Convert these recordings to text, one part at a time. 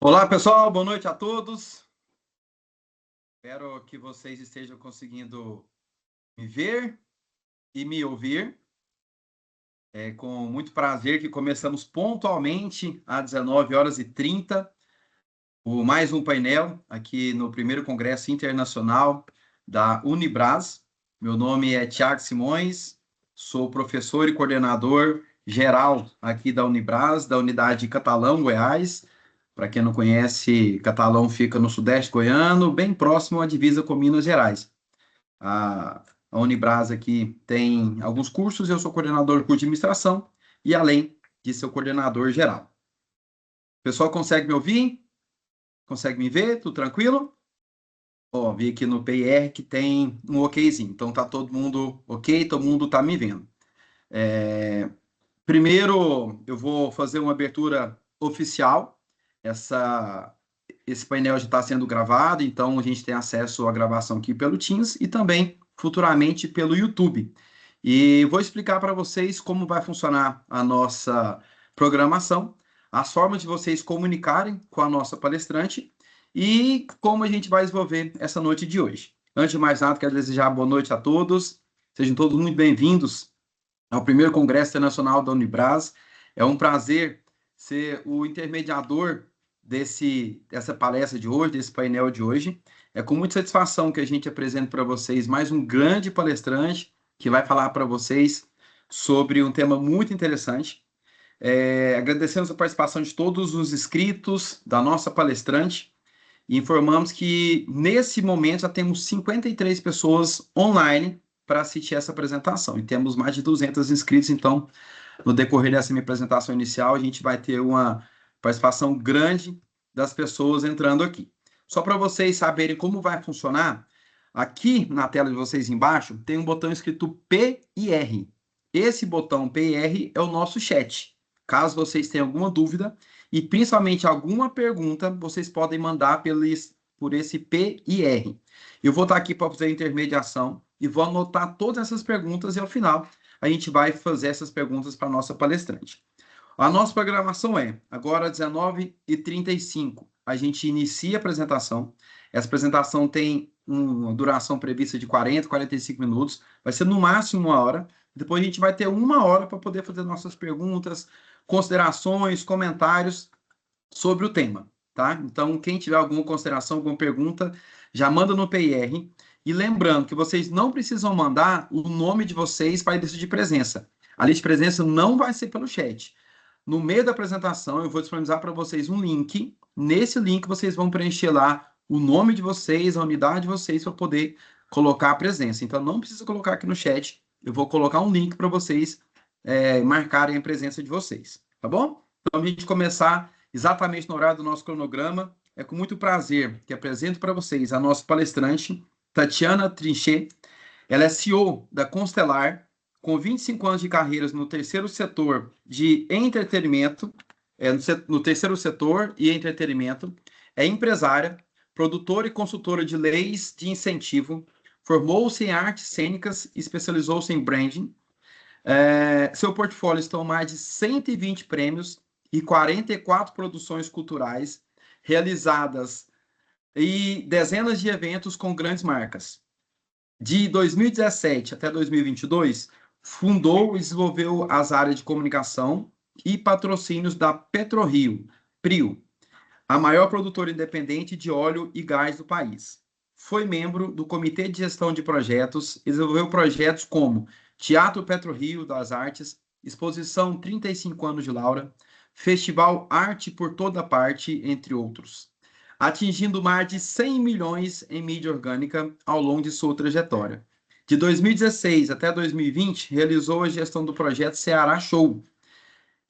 Olá, pessoal, boa noite a todos. Espero que vocês estejam conseguindo me ver e me ouvir. É com muito prazer que começamos pontualmente às 19h30 mais um painel aqui no primeiro Congresso Internacional da Unibras. Meu nome é Tiago Simões, sou professor e coordenador geral aqui da Unibras, da unidade Catalão, Goiás. Para quem não conhece, Catalão fica no sudeste goiano, bem próximo à divisa com Minas Gerais. A Unibras aqui tem alguns cursos, eu sou coordenador do curso de administração e além de ser o coordenador geral. O pessoal consegue me ouvir? Consegue me ver? Tudo tranquilo? Ó, vi aqui no PIR que tem um okzinho, então tá todo mundo ok, todo mundo tá me vendo. Primeiro, eu vou fazer uma abertura oficial. Esse painel já está sendo gravado, então a gente tem acesso à gravação aqui pelo Teams e também futuramente pelo YouTube. E vou explicar para vocês como vai funcionar a nossa programação, as formas de vocês comunicarem com a nossa palestrante e como a gente vai desenvolver essa noite de hoje. Antes de mais nada, quero desejar boa noite a todos. Sejam todos muito bem-vindos ao primeiro Congresso Internacional da Unibras. É um prazer ser o intermediador dessa palestra de hoje, desse painel de hoje. É com muita satisfação que a gente apresenta para vocês mais um grande palestrante que vai falar para vocês sobre um tema muito interessante. Agradecemos a participação de todos os inscritos da nossa palestrante e informamos que, nesse momento, já temos 53 pessoas online para assistir essa apresentação. E temos mais de 200 inscritos, então, no decorrer dessa minha apresentação inicial, a gente vai ter uma participação grande das pessoas entrando aqui. Só para vocês saberem como vai funcionar, aqui na tela de vocês embaixo, tem um botão escrito PIR. Esse botão PIR é o nosso chat. Caso vocês tenham alguma dúvida e principalmente alguma pergunta, vocês podem mandar por esse PIR. Eu vou estar aqui para fazer a intermediação e vou anotar todas essas perguntas e ao final a gente vai fazer essas perguntas para a nossa palestrante. A nossa programação é, agora às 19h35, a gente inicia a apresentação. Essa apresentação tem uma duração prevista de 40, 45 minutos, vai ser no máximo 1 hora. Depois a gente vai ter 1 hora para poder fazer nossas perguntas, considerações, comentários sobre o tema, tá? Então, quem tiver alguma consideração, alguma pergunta, já manda no PIR. E lembrando que vocês não precisam mandar o nome de vocês para a lista de presença. A lista de presença não vai ser pelo chat. No meio da apresentação, eu vou disponibilizar para vocês um link. Nesse link, vocês vão preencher lá o nome de vocês, a unidade de vocês, para poder colocar a presença. Então, não precisa colocar aqui no chat. Eu vou colocar um link para vocês marcarem a presença de vocês, tá bom? Então, a gente começar exatamente no horário do nosso cronograma. É com muito prazer que apresento para vocês a nossa palestrante, Tatiana Trinchet. Ela é CEO da Constelar, com 25 anos de carreiras no terceiro setor de entretenimento, no terceiro setor e entretenimento. É empresária, produtora e consultora de leis de incentivo, formou-se em artes cênicas e especializou-se em branding. Seu portfólio estão mais de 120 prêmios e 44 produções culturais realizadas e dezenas de eventos com grandes marcas. De 2017 até 2022, fundou e desenvolveu as áreas de comunicação e patrocínios da PetroRio, PRIO, a maior produtora independente de óleo e gás do país. Foi membro do Comitê de Gestão de Projetos e desenvolveu projetos como Teatro PetroRio das Artes, Exposição 35 anos de Laura, Festival Arte por Toda Parte, entre outros, atingindo mais de 100 milhões em mídia orgânica ao longo de sua trajetória. De 2016 até 2020, realizou a gestão do projeto Ceará Show,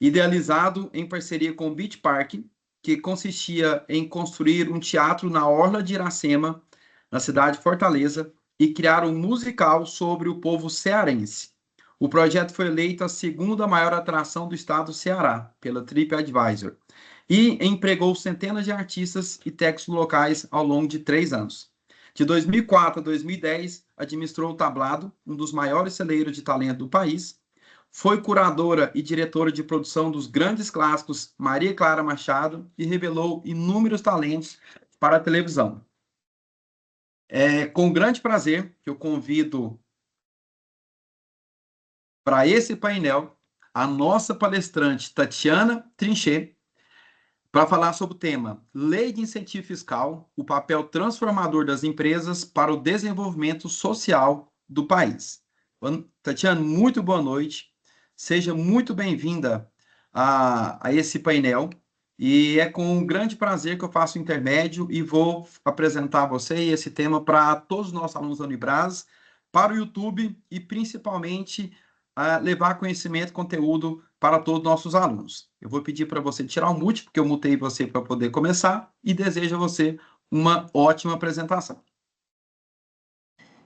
idealizado em parceria com o Beach Park, que consistia em construir um teatro na Orla de Iracema, na cidade de Fortaleza, e criar um musical sobre o povo cearense. O projeto foi eleito a segunda maior atração do estado do Ceará, pela TripAdvisor, e empregou centenas de artistas e técnicos locais ao longo de 3 anos. De 2004 a 2010, administrou o Tablado, um dos maiores celeiros de talento do país. Foi curadora e diretora de produção dos grandes clássicos Maria Clara Machado e revelou inúmeros talentos para a televisão. É com grande prazer que eu convido para esse painel a nossa palestrante Tatiana Trinchê, para falar sobre o tema Lei de Incentivo Fiscal, o papel transformador das empresas para o desenvolvimento social do país. Tatiana, muito boa noite. Seja muito bem-vinda a esse painel. E é com um grande prazer que eu faço o intermédio e vou apresentar a você e esse tema para todos os nossos alunos da Unibras, para o YouTube e principalmente levar conhecimento e conteúdo para todos os nossos alunos. Eu vou pedir para você tirar o mute, porque eu mutei você para poder começar, e desejo a você uma ótima apresentação.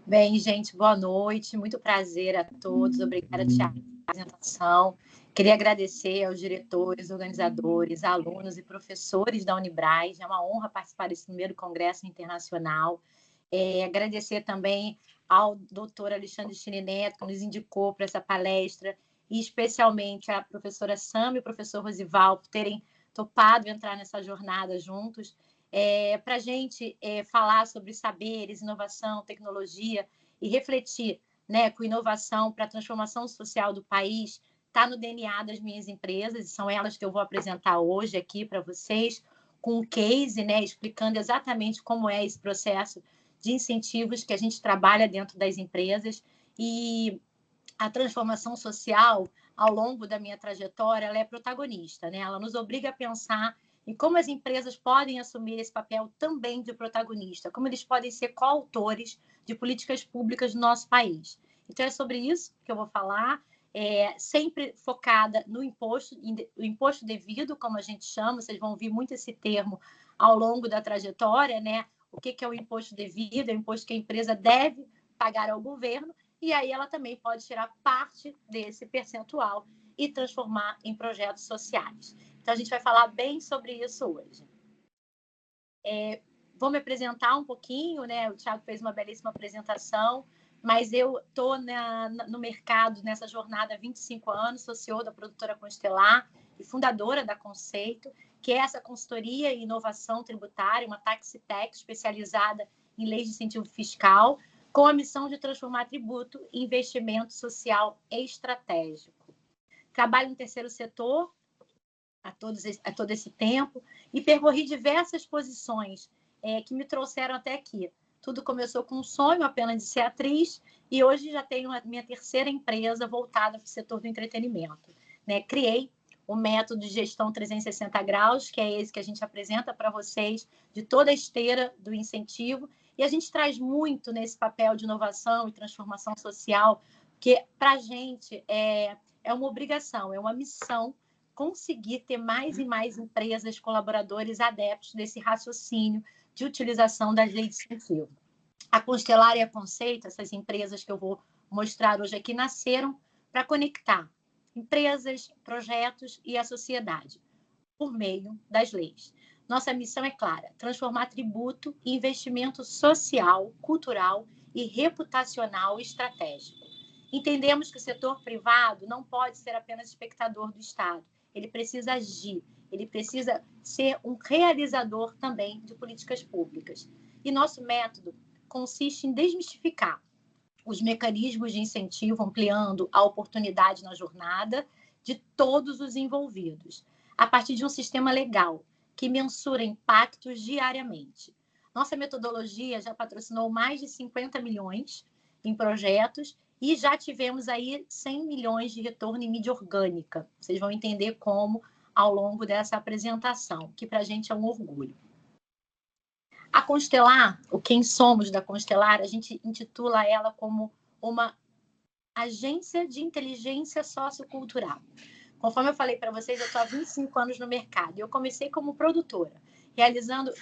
Bem, gente, boa noite, muito prazer a todos, obrigada, Thiago, pela apresentação. Queria agradecer aos diretores, organizadores, alunos e professores da Unibras, é uma honra participar desse primeiro congresso internacional. Agradecer também ao doutor Alexandre Chine Neto, que nos indicou para essa palestra, e especialmente a professora Sam e o professor Rosival, por terem topado entrar nessa jornada juntos. Para a gente falar sobre saberes, inovação, tecnologia e refletir, né, com inovação para a transformação social do país, está no DNA das minhas empresas, e são elas que eu vou apresentar hoje aqui para vocês, com um case, né, explicando exatamente como é esse processo de incentivos que a gente trabalha dentro das empresas. E a transformação social, ao longo da minha trajetória, ela é protagonista, né? Ela nos obriga a pensar em como as empresas podem assumir esse papel também de protagonista, como eles podem ser coautores de políticas públicas no nosso país. Então, é sobre isso que eu vou falar, sempre focada no o imposto devido, como a gente chama, vocês vão ouvir muito esse termo ao longo da trajetória, né? O que é o imposto devido? É o imposto que a empresa deve pagar ao governo, e aí ela também pode tirar parte desse percentual e transformar em projetos sociais. Então, a gente vai falar bem sobre isso hoje. Vou me apresentar um pouquinho, né? O Thiago fez uma belíssima apresentação, mas eu estou no mercado, nessa jornada há 25 anos, sou CEO da produtora Constelar e fundadora da Conceito, que é essa consultoria e inovação tributária, uma taxitech especializada em leis de incentivo fiscal, com a missão de transformar tributo em investimento social estratégico. Trabalho no terceiro setor há todo esse tempo e percorri diversas posições que me trouxeram até aqui. Tudo começou com um sonho apenas de ser atriz e hoje já tenho a minha terceira empresa voltada para o setor do entretenimento. Né? Criei o método de gestão 360 graus, que é esse que a gente apresenta para vocês, de toda a esteira do incentivo, e a gente traz muito nesse papel de inovação e transformação social, que para a gente é uma obrigação, é uma missão conseguir ter mais e mais empresas, colaboradores adeptos desse raciocínio de utilização das leis de incentivo. A Constelar e a Conceito, essas empresas que eu vou mostrar hoje aqui, nasceram para conectar empresas, projetos e a sociedade por meio das leis. Nossa missão é clara: transformar tributo em investimento social, cultural e reputacional estratégico. Entendemos que o setor privado não pode ser apenas espectador do Estado. Ele precisa agir, ele precisa ser um realizador também de políticas públicas. E nosso método consiste em desmistificar os mecanismos de incentivo, ampliando a oportunidade na jornada de todos os envolvidos, a partir de um sistema legal que mensura impactos diariamente. Nossa metodologia já patrocinou mais de 50 milhões em projetos e já tivemos aí 100 milhões de retorno em mídia orgânica. Vocês vão entender como ao longo dessa apresentação, que para a gente é um orgulho. A Constelar, o Quem Somos da Constelar, a gente intitula ela como uma agência de inteligência sociocultural. Conforme eu falei para vocês, eu estou há 25 anos no mercado. Eu comecei como produtora, realizando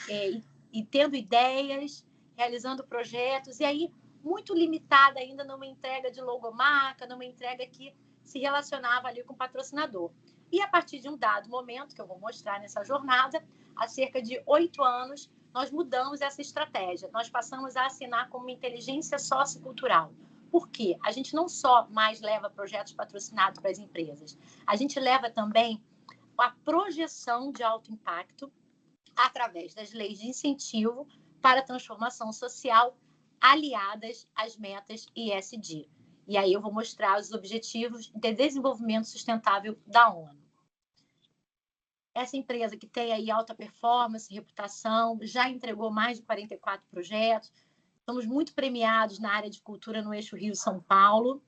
e tendo ideias, realizando projetos, e aí muito limitada ainda numa entrega de logomarca, numa entrega que se relacionava ali com o patrocinador. E a partir de um dado momento, que eu vou mostrar nessa jornada, há cerca de 8 anos, nós mudamos essa estratégia. Nós passamos a assinar como uma inteligência sociocultural. Por quê? A gente não só mais leva projetos patrocinados para as empresas, a gente leva também a projeção de alto impacto através das leis de incentivo para a transformação social aliadas às metas ESG. E aí eu vou mostrar os objetivos de desenvolvimento sustentável da ONU. Essa empresa que tem aí alta performance, reputação, já entregou mais de 44 projetos. Somos muito premiados na área de cultura no eixo Rio-São Paulo.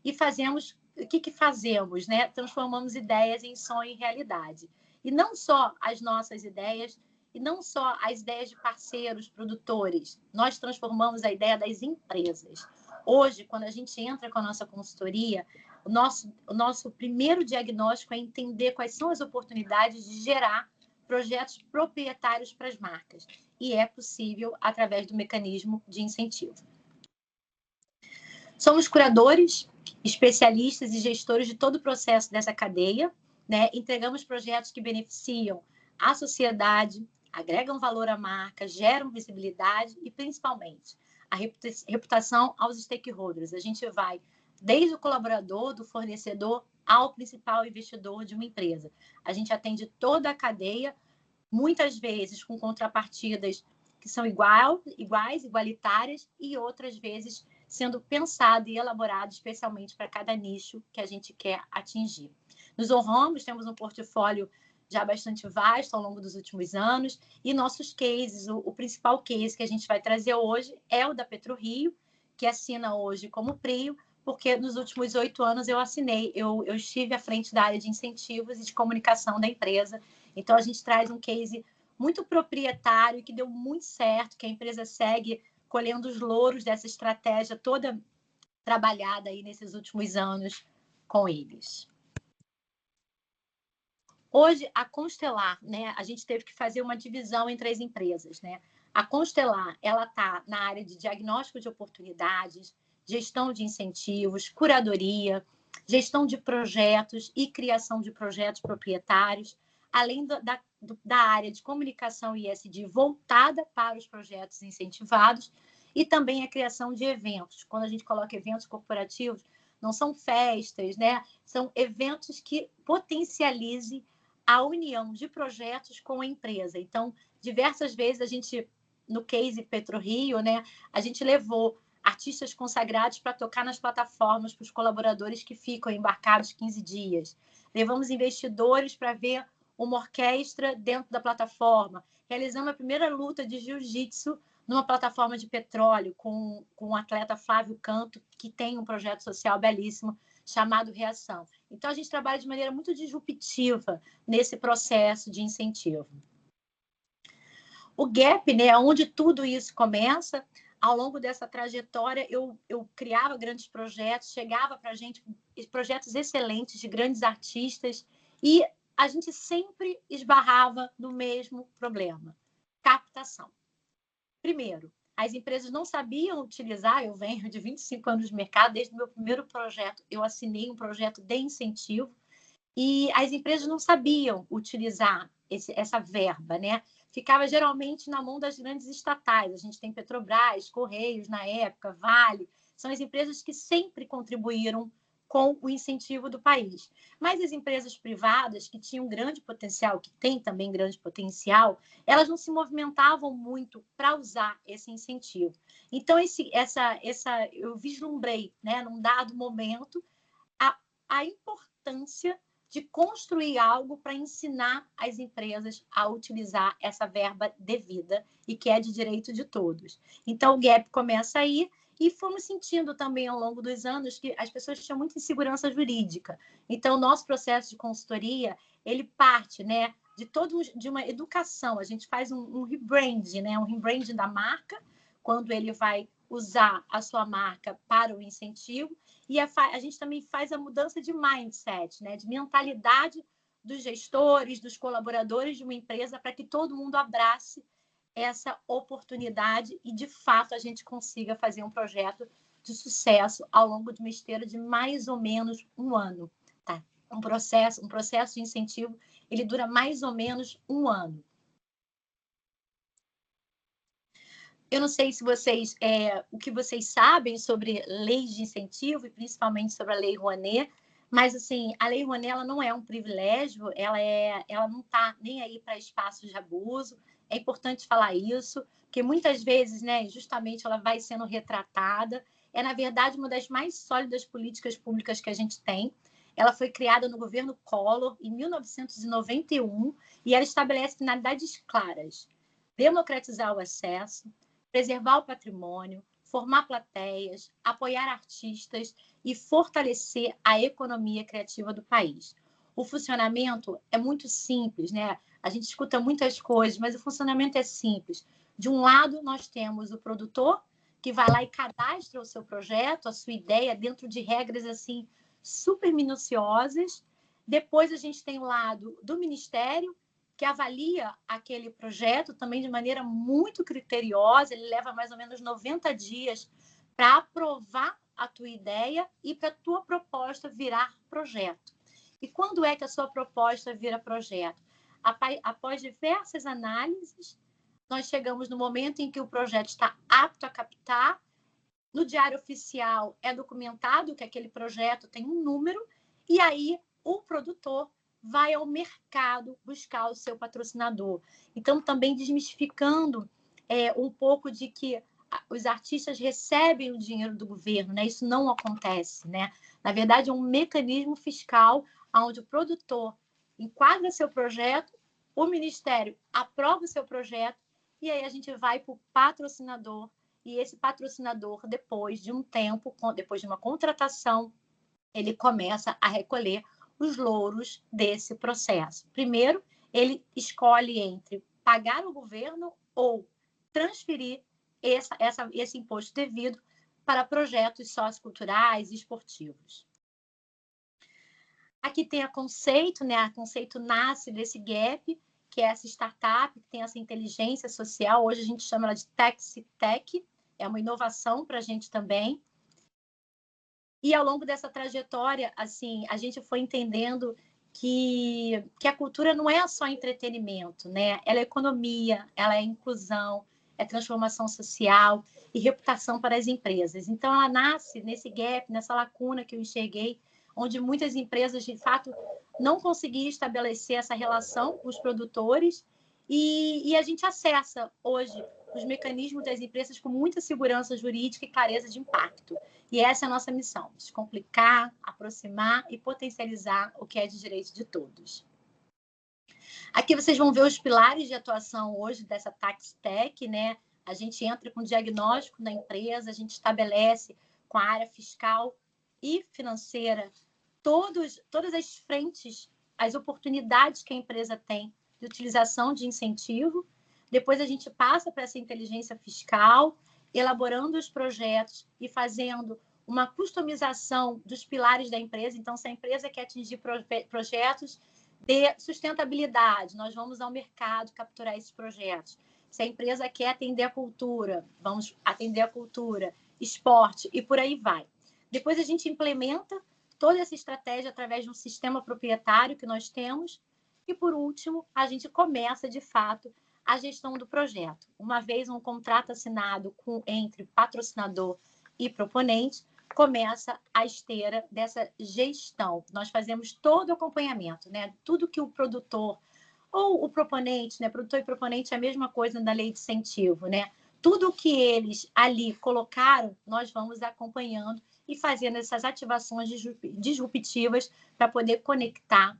E o que fazemos, né? Transformamos ideias em sonho e realidade. E não só as nossas ideias, e não só as ideias de parceiros, produtores. Nós transformamos a ideia das empresas. Hoje, quando a gente entra com a nossa consultoria, o nosso primeiro diagnóstico é entender quais são as oportunidades de gerar projetos proprietários para as marcas. E é possível através do mecanismo de incentivo. Somos curadores, especialistas e gestores de todo o processo dessa cadeia, né? Entregamos projetos que beneficiam a sociedade, agregam valor à marca, geram visibilidade e, principalmente, a reputação aos stakeholders. A gente vai desde o colaborador, do fornecedor, ao principal investidor de uma empresa. A gente atende toda a cadeia, muitas vezes com contrapartidas que são igualitárias, e outras vezes sendo pensado e elaborado especialmente para cada nicho que a gente quer atingir. Nos honramos, temos um portfólio já bastante vasto ao longo dos últimos anos, e nossos cases, o principal case que a gente vai trazer hoje é o da PetroRio, que assina hoje como PRIO, porque nos últimos 8 anos eu estive à frente da área de incentivos e de comunicação da empresa. Então, a gente traz um case muito proprietário, que deu muito certo, que a empresa segue colhendo os louros dessa estratégia toda trabalhada aí nesses últimos anos com eles. Hoje, a Constelar, né, a gente teve que fazer uma divisão entre as empresas, né? A Constelar, ela está na área de diagnóstico de oportunidades, gestão de incentivos, curadoria, gestão de projetos e criação de projetos proprietários, além da área de comunicação e ESG voltada para os projetos incentivados, e também a criação de eventos. Quando a gente coloca eventos corporativos, não são festas, né? São eventos que potencializem a união de projetos com a empresa. Então, diversas vezes a gente, no case PetroRio, né, a gente levou artistas consagrados para tocar nas plataformas para os colaboradores que ficam embarcados 15 dias. Levamos investidores para ver uma orquestra dentro da plataforma. Realizamos a primeira luta de jiu-jitsu numa plataforma de petróleo com o atleta Flávio Canto, que tem um projeto social belíssimo chamado Reação. Então, a gente trabalha de maneira muito disruptiva nesse processo de incentivo. O GAP, né, onde tudo isso começa, ao longo dessa trajetória, eu criava grandes projetos, chegava para a gente projetos excelentes de grandes artistas, e a gente sempre esbarrava no mesmo problema: captação. Primeiro, as empresas não sabiam utilizar. Eu venho de 25 anos de mercado, desde o meu primeiro projeto, eu assinei um projeto de incentivo, e as empresas não sabiam utilizar essa verba, né? Ficava geralmente na mão das grandes estatais. A gente tem Petrobras, Correios na época, Vale, são as empresas que sempre contribuíram com o incentivo do país. Mas as empresas privadas, que tinham grande potencial, que têm também grande potencial, elas não se movimentavam muito para usar esse incentivo. Então, eu vislumbrei, né, num dado momento, a importância de construir algo para ensinar as empresas a utilizar essa verba devida e que é de direito de todos. Então, o GAP começa aí, e fomos sentindo também ao longo dos anos que as pessoas tinham muita insegurança jurídica. Então, o nosso processo de consultoria, ele parte, né, de uma educação. A gente faz um rebranding, né, um rebranding da marca, quando ele vai usar a sua marca para o incentivo, e a gente também faz a mudança de mindset, né, de mentalidade dos gestores, dos colaboradores de uma empresa, para que todo mundo abrace essa oportunidade e, de fato, a gente consiga fazer um projeto de sucesso ao longo de uma esteira de mais ou menos um ano. Tá? Um processo de incentivo, ele dura mais ou menos um ano. Eu não sei se vocês, o que vocês sabem sobre leis de incentivo e principalmente sobre a Lei Rouanet, mas assim, a Lei Rouanet ela não é um privilégio, ela não está nem aí para espaços de abuso. É importante falar isso, porque muitas vezes, né, justamente ela vai sendo retratada. É, na verdade, uma das mais sólidas políticas públicas que a gente tem. Ela foi criada no governo Collor em 1991 e ela estabelece finalidades claras: democratizar o acesso, preservar o patrimônio, formar plateias, apoiar artistas e fortalecer a economia criativa do país. O funcionamento é muito simples, né? A gente escuta muitas coisas, mas o funcionamento é simples. De um lado, nós temos o produtor, que vai lá e cadastra o seu projeto, a sua ideia, dentro de regras assim super minuciosas. Depois, a gente tem o lado do Ministério, que avalia aquele projeto também de maneira muito criteriosa. Ele leva mais ou menos 90 dias para aprovar a tua ideia e para a tua proposta virar projeto. E quando é que a sua proposta vira projeto? Após diversas análises, nós chegamos no momento em que o projeto está apto a captar. No Diário Oficial é documentado que aquele projeto tem um número, e aí o produtor vai ao mercado buscar o seu patrocinador. Então, também desmistificando um pouco de que os artistas recebem o dinheiro do governo, né? Isso não acontece, né? Na verdade, é um mecanismo fiscal onde o produtor enquadra seu projeto, o Ministério aprova o seu projeto, e aí a gente vai para o patrocinador, e esse patrocinador, depois de um tempo, depois de uma contratação, ele começa a recolher os louros desse processo. Primeiro, ele escolhe entre pagar o governo ou transferir esse imposto devido para projetos socioculturais e esportivos. Aqui tem a Conceito, né? A Conceito nasce desse gap, que é essa startup, que tem essa inteligência social. Hoje a gente chama ela de Tech, é uma inovação para a gente também. E ao longo dessa trajetória, assim, a gente foi entendendo que a cultura não é só entretenimento, né? Ela é economia, ela é inclusão, é transformação social e reputação para as empresas. Então, ela nasce nesse gap, nessa lacuna que eu enxerguei, onde muitas empresas, de fato, não conseguiam estabelecer essa relação com os produtores, e a gente acessa hoje os mecanismos das empresas com muita segurança jurídica e clareza de impacto. E essa é a nossa missão: descomplicar, aproximar e potencializar o que é de direito de todos. Aqui vocês vão ver os pilares de atuação hoje dessa TaxTech, né? A gente entra com diagnóstico da empresa, a gente estabelece com a área fiscal e financeira todas as frentes, as oportunidades que a empresa tem de utilização de incentivo. Depois a gente passa para essa inteligência fiscal, elaborando os projetos e fazendo uma customização dos pilares da empresa. Então, se a empresa quer atingir projetos de sustentabilidade, nós vamos ao mercado capturar esses projetos. Se a empresa quer atender a cultura, vamos atender a cultura, esporte e por aí vai. Depois a gente implementa toda essa estratégia através de um sistema proprietário que nós temos. E, por último, a gente começa, de fato, a gestão do projeto. Uma vez um contrato assinado entre patrocinador e proponente, começa a esteira dessa gestão. Nós fazemos todo o acompanhamento, né? Tudo que o produtor ou o proponente, né? Produtor e proponente é a mesma coisa na lei de incentivo, né? Tudo que eles ali colocaram, nós vamos acompanhando e fazendo essas ativações disruptivas para poder conectar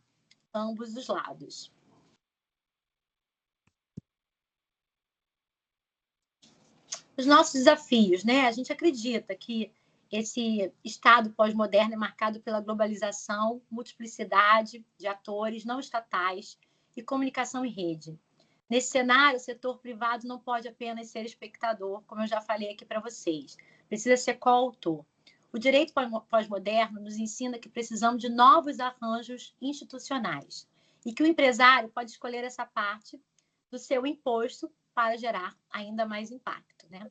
ambos os lados. Os nossos desafios, né? A gente acredita que esse estado pós-moderno é marcado pela globalização, multiplicidade de atores não estatais e comunicação em rede. Nesse cenário, o setor privado não pode apenas ser espectador, como eu já falei aqui para vocês. Precisa ser coautor. O direito pós-moderno nos ensina que precisamos de novos arranjos institucionais e que o empresário pode escolher essa parte do seu imposto para gerar ainda mais impacto, né?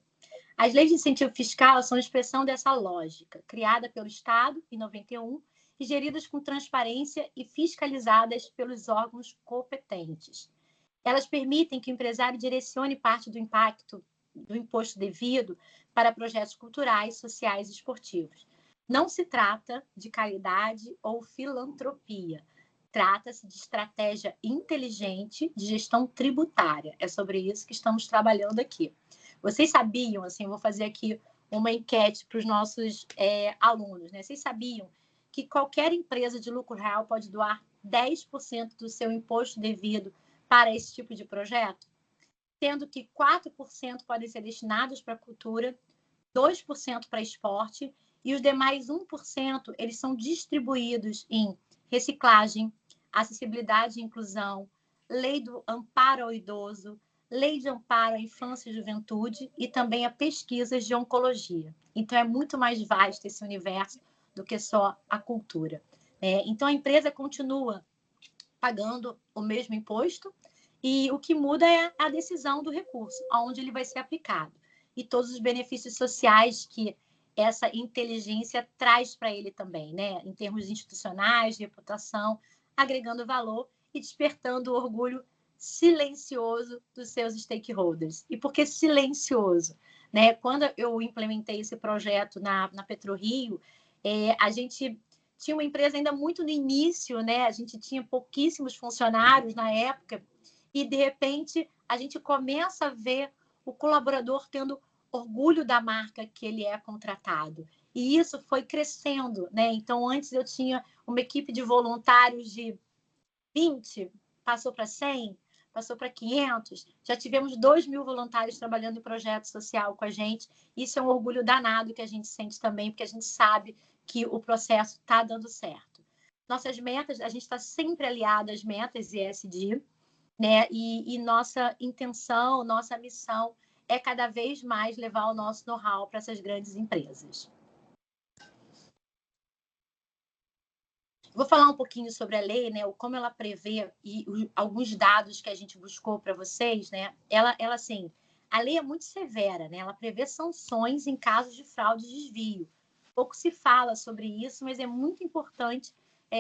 As leis de incentivo fiscal são expressão dessa lógica, criada pelo Estado em 91 e geridas com transparência e fiscalizadas pelos órgãos competentes. Elas permitem que o empresário direcione parte do impacto do imposto devido para projetos culturais, sociais e esportivos. Não se trata de caridade ou filantropia. Trata-se de estratégia inteligente de gestão tributária. É sobre isso que estamos trabalhando aqui. Vocês sabiam, assim, eu vou fazer aqui uma enquete para os nossos alunos, né? Vocês sabiam que qualquer empresa de lucro real pode doar 10% do seu imposto devido para esse tipo de projeto? Sendo que 4% podem ser destinados para cultura, 2% para esporte e os demais 1% eles são distribuídos em reciclagem, acessibilidade e inclusão, lei do amparo ao idoso, lei de amparo à infância e juventude e também a pesquisas de oncologia. Então, é muito mais vasto esse universo do que só a cultura. Então, a empresa continua pagando o mesmo imposto e o que muda é a decisão do recurso, aonde ele vai ser aplicado. E todos os benefícios sociais que essa inteligência traz para ele também, né? Em termos institucionais, de reputação, agregando valor e despertando o orgulho silencioso dos seus stakeholders. E por que silencioso? Né? Quando eu implementei esse projeto na PetroRio, a gente tinha uma empresa ainda muito no início, né? A gente tinha pouquíssimos funcionários na época e, de repente, a gente começa a ver o colaborador tendo orgulho da marca que ele é contratado. E isso foi crescendo, né? Então, antes eu tinha uma equipe de voluntários de 20, passou para 100, passou para 500, já tivemos 2.000 voluntários trabalhando em projeto social com a gente. Isso é um orgulho danado que a gente sente também, porque a gente sabe que o processo está dando certo. Nossas metas, a gente está sempre aliado às metas ESG, né? E nossa intenção, nossa missão é cada vez mais levar o nosso know-how para essas grandes empresas. Vou falar um pouquinho sobre a lei, né? Como ela prevê e alguns dados que a gente buscou para vocês, né? Ela assim, a lei é muito severa, né? Ela prevê sanções em casos de fraude e desvio. Pouco se fala sobre isso, mas é muito importante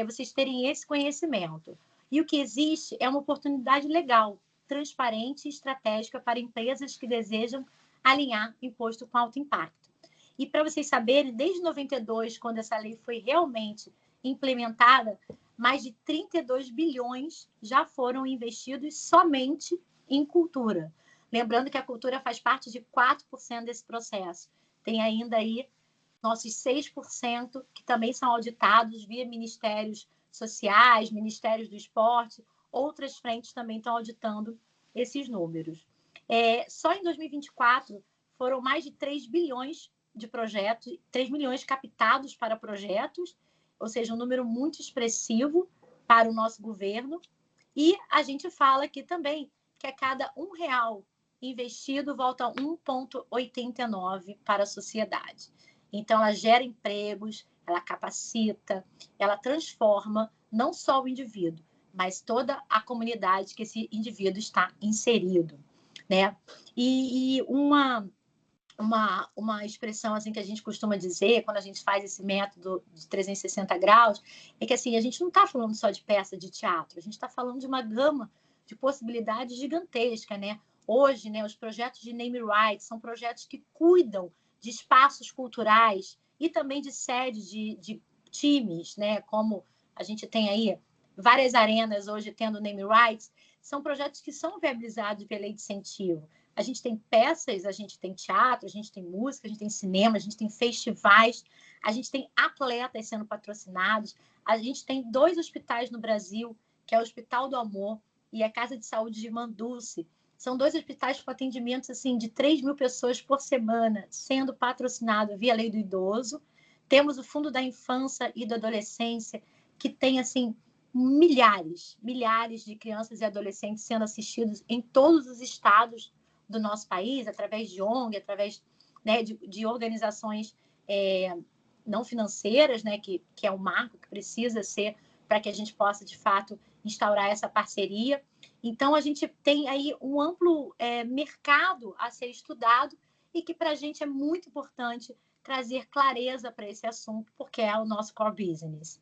vocês terem esse conhecimento. E o que existe é uma oportunidade legal, transparente e estratégica para empresas que desejam alinhar imposto com alto impacto. E para vocês saberem, desde 92, quando essa lei foi realmente implementada, mais de 32 bilhões já foram investidos somente em cultura. Lembrando que a cultura faz parte de 4% desse processo. Tem ainda aí nossos 6% que também são auditados via ministérios sociais, ministérios do esporte, outras frentes também estão auditando esses números. Só em 2024 foram mais de 3 bilhões de projetos, 3 milhões captados para projetos, ou seja, um número muito expressivo para o nosso governo. E a gente fala aqui também que a cada R$1 investido volta 1,89 para a sociedade. Então, ela gera empregos, ela capacita, ela transforma não só o indivíduo, mas toda a comunidade que esse indivíduo está inserido, né? E uma expressão assim que a gente costuma dizer quando a gente faz esse método de 360 graus é que assim, a gente não está falando só de peça de teatro, a gente está falando de uma gama de possibilidades gigantesca, né? Hoje, né, os projetos de name rights são projetos que cuidam de espaços culturais e também de sedes de times, né? Como a gente tem aí várias arenas hoje tendo name rights, são projetos que são viabilizados pela lei de incentivo. A gente tem peças, a gente tem teatro, a gente tem música, a gente tem cinema, a gente tem festivais, a gente tem atletas sendo patrocinados, a gente tem 2 hospitais no Brasil, que é o Hospital do Amor e a Casa de Saúde de Manduce. São 2 hospitais com atendimentos assim, de 3.000 pessoas por semana, sendo patrocinado via Lei do Idoso. Temos o Fundo da Infância e da Adolescência, que tem assim, milhares de crianças e adolescentes sendo assistidos em todos os estados do nosso país, através de ONG, através, né, de organizações não financeiras, né, que é um marco que precisa ser para que a gente possa, de fato, instaurar essa parceria. Então, a gente tem aí um amplo mercado a ser estudado e que, para a gente, é muito importante trazer clareza para esse assunto, porque é o nosso core business.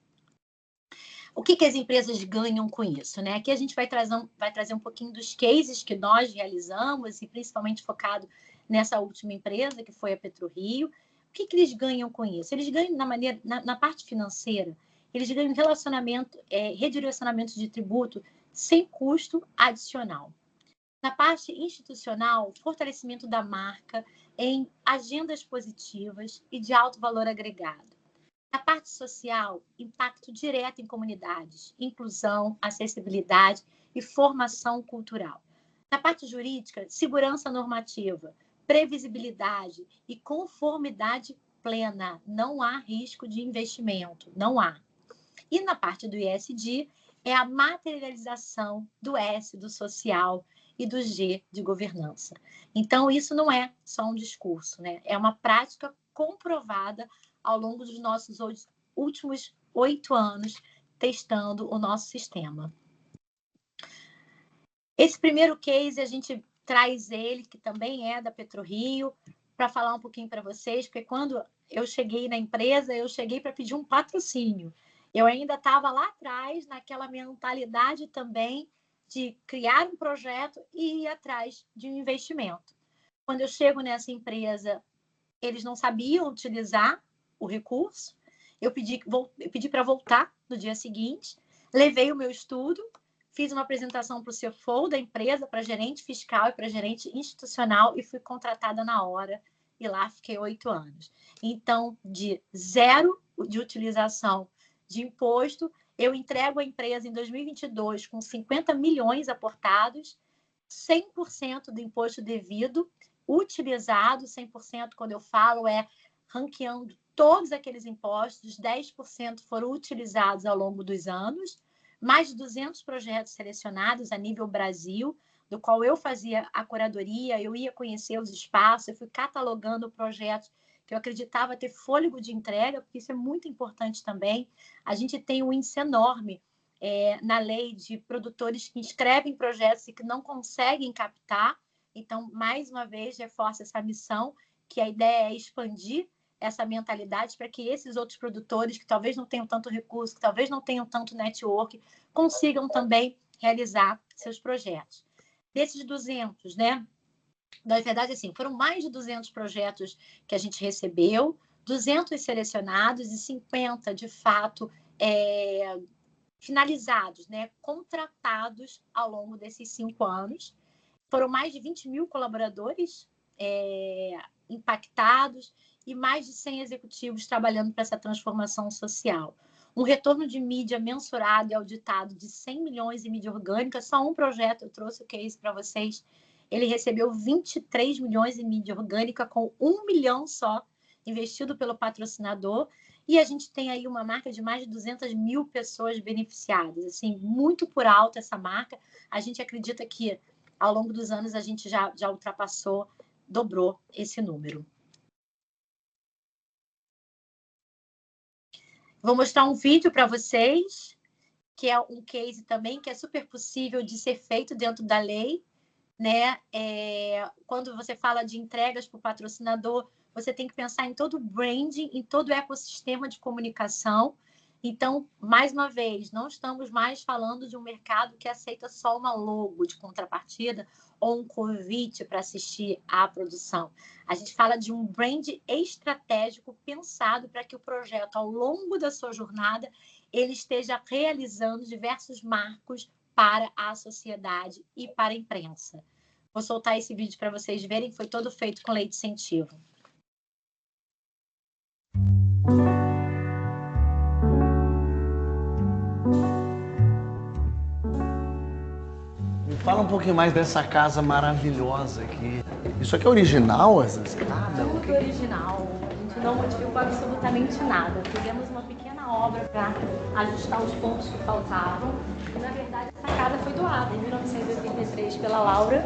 O que as empresas ganham com isso, né? Aqui a gente vai trazer um pouquinho dos cases que nós realizamos e principalmente focado nessa última empresa, que foi a PetroRio. O que eles ganham com isso? Eles ganham na parte financeira, eles ganham redirecionamento de tributo sem custo adicional. Na parte institucional, fortalecimento da marca em agendas positivas e de alto valor agregado. Na parte social, impacto direto em comunidades, inclusão, acessibilidade e formação cultural. Na parte jurídica, segurança normativa, previsibilidade e conformidade plena. Não há risco de investimento, não há. E na parte do ESG, é a materialização do S, do social, e do G, de governança. Então, isso não é só um discurso, né? É uma prática comprovada ao longo dos nossos últimos 8 anos testando o nosso sistema. Esse primeiro case, a gente traz ele, que também é da PetroRio, para falar um pouquinho para vocês, porque quando eu cheguei na empresa, eu cheguei para pedir um patrocínio. Eu ainda estava lá atrás, naquela mentalidade também de criar um projeto e ir atrás de um investimento. Quando eu chego nessa empresa, eles não sabiam utilizar o recurso. Eu pedi para voltar no dia seguinte, levei o meu estudo, fiz uma apresentação para o CFO da empresa, para gerente fiscal e para gerente institucional e fui contratada na hora. E lá fiquei 8 anos. Então, de zero de utilização de imposto, eu entrego a empresa em 2022 com 50 milhões aportados, 100% do imposto devido, utilizado, 100% quando eu falo é ranqueando todos aqueles impostos, 10% foram utilizados ao longo dos anos, mais de 200 projetos selecionados a nível Brasil, do qual eu fazia a curadoria, eu ia conhecer os espaços, eu fui catalogando projetos que eu acreditava ter fôlego de entrega, porque isso é muito importante também. A gente tem um índice enorme na lei de produtores que inscrevem projetos e que não conseguem captar. Então, mais uma vez, reforça essa missão, que a ideia é expandir essa mentalidade para que esses outros produtores, que talvez não tenham tanto recurso, que talvez não tenham tanto network, consigam também realizar seus projetos. Desses 200, né? Na verdade, assim, foram mais de 200 projetos que a gente recebeu, 200 selecionados e 50, de fato, finalizados, né? Contratados ao longo desses 5 anos. Foram mais de 20 mil colaboradores impactados e mais de 100 executivos trabalhando para essa transformação social. Um retorno de mídia mensurado e auditado de 100 milhões em mídia orgânica. Só um projeto, eu trouxe o case para vocês. Ele recebeu 23 milhões em mídia orgânica, com 1 milhão só investido pelo patrocinador. E a gente tem aí uma marca de mais de 200 mil pessoas beneficiadas. Assim, muito por alto essa marca. A gente acredita que, ao longo dos anos, a gente já ultrapassou, dobrou esse número. Vou mostrar um vídeo para vocês, que é um case também que é super possível de ser feito dentro da lei, né? Quando você fala de entregas para o patrocinador, você tem que pensar em todo o branding, em todo o ecossistema de comunicação. Então, mais uma vez, não estamos mais falando de um mercado que aceita só uma logo de contrapartida ou um convite para assistir à produção. A gente fala de um brand estratégico pensado para que o projeto, ao longo da sua jornada, ele esteja realizando diversos marcos para a sociedade e para a imprensa. Vou soltar esse vídeo para vocês verem, foi todo feito com lei de incentivo. Me fala um pouquinho mais dessa casa maravilhosa aqui. Isso aqui é original, essa escada? Tudo original. A gente não modificou absolutamente nada. Fizemos uma pequena obra para ajustar os pontos que faltavam. E, na verdade, essa casa foi doada em 1983 pela Laura.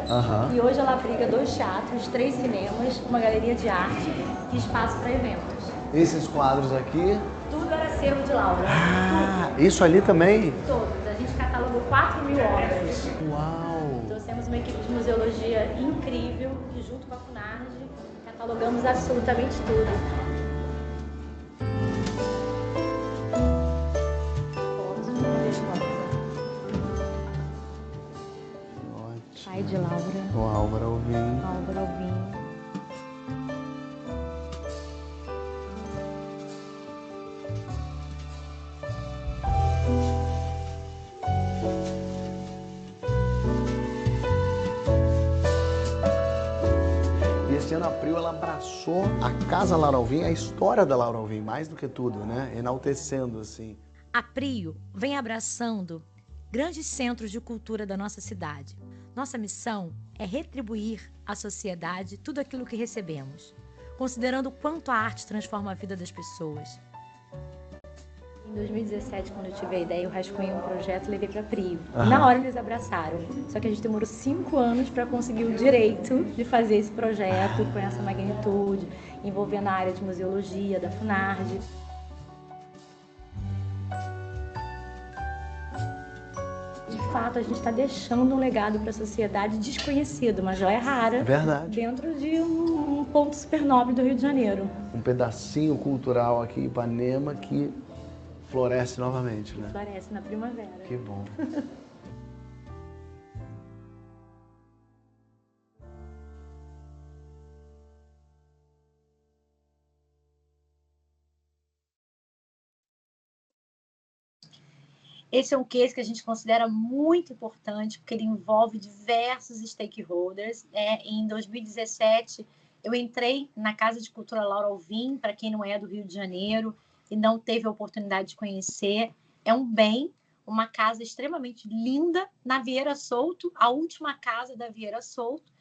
E hoje ela abriga 2 teatros, 3 cinemas, uma galeria de arte e espaço para eventos. Esses quadros aqui? Tudo era acervo de Laura. Ah, isso ali também? Todos. A gente catalogou 4.000 obras. Uau! Trouxemos uma equipe de museologia incrível e, junto com a Funarge, catalogamos absolutamente tudo. Pai de Laura. O Álvaro Alvim. Álvaro Alvim. dizendo, a Prio, ela abraçou a Casa Laura Alvim, a história da Laura Alvim, mais do que tudo, né? Enaltecendo, assim. A Prio vem abraçando grandes centros de cultura da nossa cidade. Nossa missão é retribuir à sociedade tudo aquilo que recebemos, considerando o quanto a arte transforma a vida das pessoas. Em 2017, quando eu tive a ideia, eu rascunhei um projeto e levei para a Prio. Na hora eles abraçaram. Só que a gente demorou 5 anos para conseguir o direito de fazer esse projeto com essa magnitude, envolvendo a área de museologia da Funarge. De fato, a gente está deixando um legado para a sociedade desconhecido, uma joia rara. Verdade. Dentro de um ponto super nobre do Rio de Janeiro. Um pedacinho cultural aqui em Ipanema que floresce novamente, né? Floresce na primavera. Que bom. Esse é um case que a gente considera muito importante, porque ele envolve diversos stakeholders. Em 2017, eu entrei na Casa de Cultura Laura Alvim, para quem não é do Rio de Janeiro e não teve a oportunidade de conhecer. É um bem, uma casa extremamente linda, na Vieira Souto, a última casa da Vieira Souto.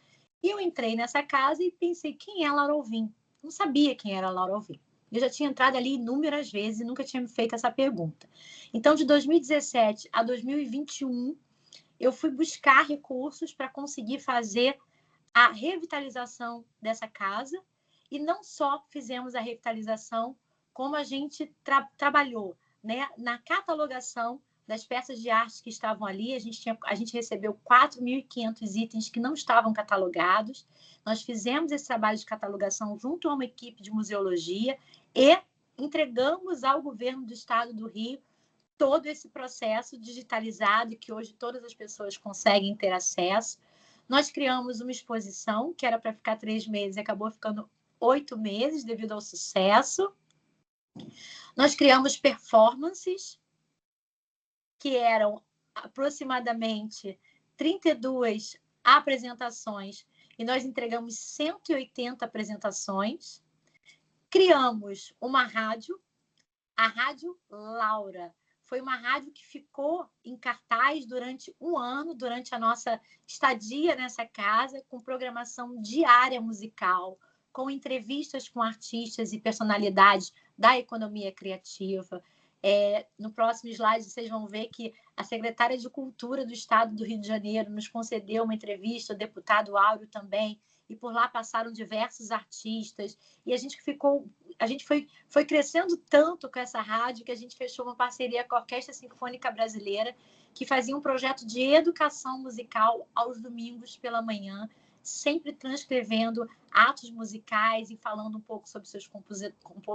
E eu entrei nessa casa e pensei, quem é Laura Alvim? Não sabia quem era Laura Alvim. Eu já tinha entrado ali inúmeras vezes e nunca tinha me feito essa pergunta. Então, de 2017 a 2021, eu fui buscar recursos para conseguir fazer a revitalização dessa casa. E não só fizemos a revitalização, como a gente trabalhou, né, na catalogação das peças de arte que estavam ali. A gente recebeu 4.500 itens que não estavam catalogados. Nós fizemos esse trabalho de catalogação junto a uma equipe de museologia e entregamos ao governo do estado do Rio todo esse processo digitalizado que hoje todas as pessoas conseguem ter acesso. Nós criamos uma exposição que era para ficar 3 meses e acabou ficando 8 meses devido ao sucesso. Nós criamos performances que eram aproximadamente 32 apresentações e nós entregamos 180 apresentações. Criamos uma rádio, a Rádio Laura. Foi uma rádio que ficou em cartaz durante 1 ano, durante a nossa estadia nessa casa, com programação diária musical, com entrevistas com artistas e personalidades da economia criativa. No próximo slide, vocês vão ver que a secretária de Cultura do Estado do Rio de Janeiro nos concedeu uma entrevista, o deputado Áureo também, e por lá passaram diversos artistas, e a gente foi crescendo tanto com essa rádio que a gente fechou uma parceria com a Orquestra Sinfônica Brasileira, que fazia um projeto de educação musical aos domingos pela manhã, sempre transcrevendo atos musicais e falando um pouco sobre seus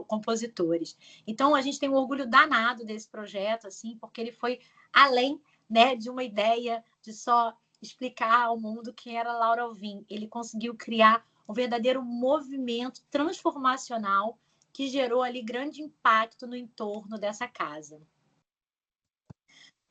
compositores. Então, a gente tem um orgulho danado desse projeto, assim, porque ele foi além, né, de uma ideia de só explicar ao mundo quem era Laura Alvim. Ele conseguiu criar um verdadeiro movimento transformacional que gerou ali grande impacto no entorno dessa casa.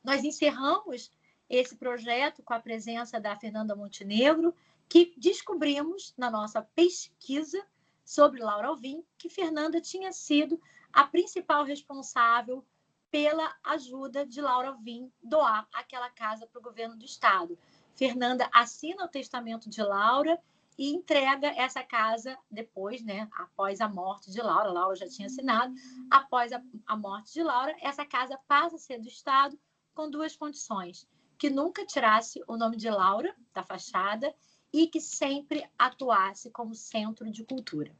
Nós encerramos esse projeto com a presença da Fernanda Montenegro, que descobrimos na nossa pesquisa sobre Laura Alvim que Fernanda tinha sido a principal responsável pela ajuda de Laura Alvim doar aquela casa para o governo do estado. Fernanda assina o testamento de Laura e entrega essa casa depois, né, após a morte de Laura. Laura já tinha assinado. Após a morte de Laura, essa casa passa a ser do estado com 2 condições: que nunca tirasse o nome de Laura da fachada e que sempre atuasse como centro de cultura.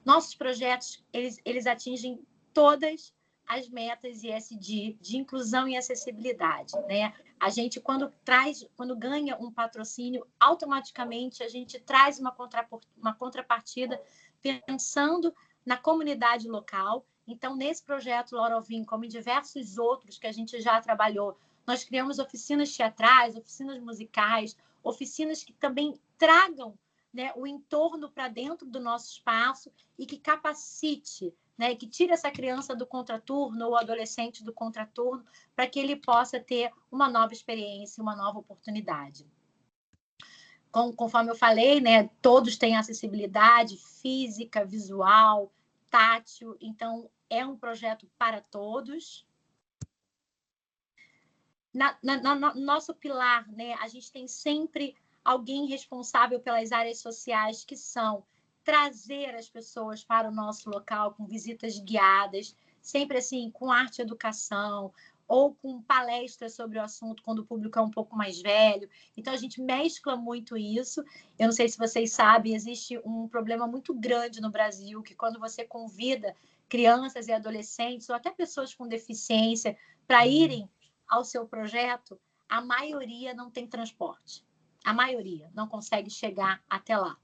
Nossos projetos, eles atingem todas as metas ESG de inclusão e acessibilidade, né? A gente, quando ganha um patrocínio, automaticamente a gente traz uma contrapartida pensando na comunidade local. Então, nesse projeto Laura Alvim, como em diversos outros que a gente já trabalhou, nós criamos oficinas teatrais, oficinas musicais, oficinas que também tragam, né, o entorno para dentro do nosso espaço e que capacite, né, que tire essa criança do contraturno ou adolescente do contraturno para que ele possa ter uma nova experiência, uma nova oportunidade. conforme eu falei, né, todos têm acessibilidade física, visual, tátil, então é um projeto para todos. No nosso pilar, né, a gente tem sempre alguém responsável pelas áreas sociais, que são trazer as pessoas para o nosso local com visitas guiadas, sempre assim, com arte e educação, ou com palestras sobre o assunto quando o público é um pouco mais velho. Então, a gente mescla muito isso. Eu não sei se vocês sabem, existe um problema muito grande no Brasil, que quando você convida crianças e adolescentes, ou até pessoas com deficiência, para irem ao seu projeto, a maioria não tem transporte. A maioria não consegue chegar até lá.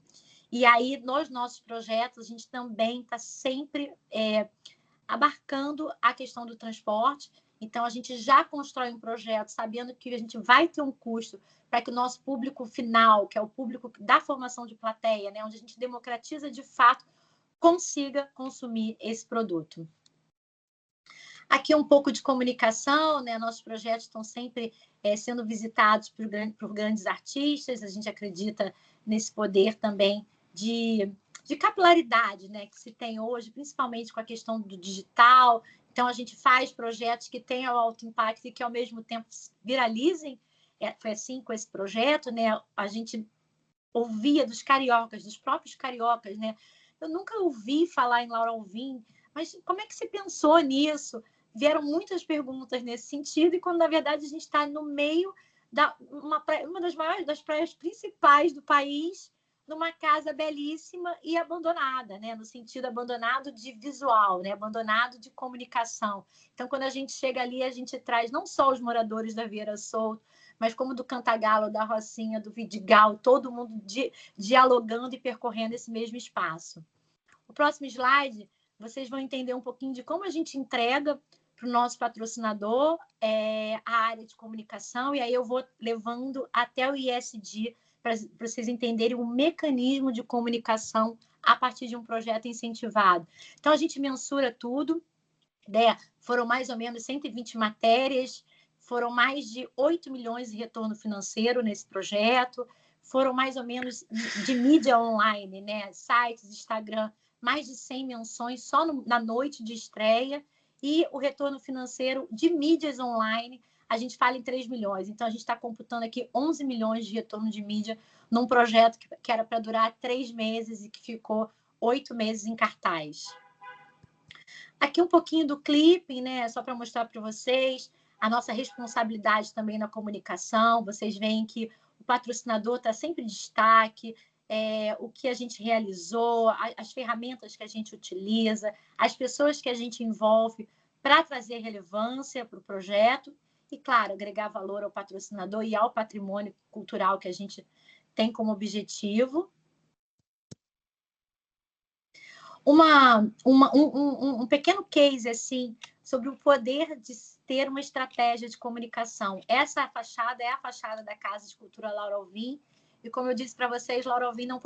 E aí, nos nossos projetos, a gente também está sempre abarcando a questão do transporte. Então, a gente já constrói um projeto sabendo que a gente vai ter um custo para que o nosso público final, que é o público da formação de plateia, né, onde a gente democratiza de fato, consiga consumir esse produto. Aqui um pouco de comunicação, né? Nossos projetos estão sempre sendo visitados por grandes artistas. A gente acredita nesse poder também de capilaridade, né, que se tem hoje, principalmente com a questão do digital. Então, a gente faz projetos que tenham alto impacto e que, ao mesmo tempo, viralizem. Foi assim com esse projeto, né? A gente ouvia dos cariocas, dos próprios cariocas, né? Eu nunca ouvi falar em Laura Alvim, mas como é que você pensou nisso? Vieram muitas perguntas nesse sentido, e quando, na verdade, a gente está no meio uma das praias principais do país, numa casa belíssima e abandonada, né? No sentido abandonado de visual, né? Abandonado de comunicação. Então, quando a gente chega ali, a gente traz não só os moradores da Vieira Solto, mas como do Cantagalo, da Rocinha, do Vidigal, todo mundo dialogando e percorrendo esse mesmo espaço. O próximo slide, vocês vão entender um pouquinho de como a gente entrega para o nosso patrocinador a área de comunicação, e aí eu vou levando até o ISD para vocês entenderem o mecanismo de comunicação a partir de um projeto incentivado. Então, a gente mensura tudo, né? Foram mais ou menos 120 matérias, foram mais de 8 milhões de retorno financeiro nesse projeto, foram mais ou menos de mídia online, né? Sites, Instagram, mais de 100 menções só na noite de estreia, e o retorno financeiro de mídias online, a gente fala em 3 milhões. Então, a gente está computando aqui 11 milhões de retorno de mídia num projeto que era para durar 3 meses e que ficou 8 meses em cartaz. Aqui um pouquinho do clipe, né? Só para mostrar para vocês a nossa responsabilidade também na comunicação. Vocês veem que o patrocinador está sempre em destaque, o que a gente realizou, as ferramentas que a gente utiliza, as pessoas que a gente envolve para trazer relevância para o projeto e, claro, agregar valor ao patrocinador e ao patrimônio cultural que a gente tem como objetivo. Um pequeno case assim sobre o poder de ter uma estratégia de comunicação. Essa fachada é a fachada da Casa de Cultura Laura Alvim, e como eu disse para vocês, Laura Alvim não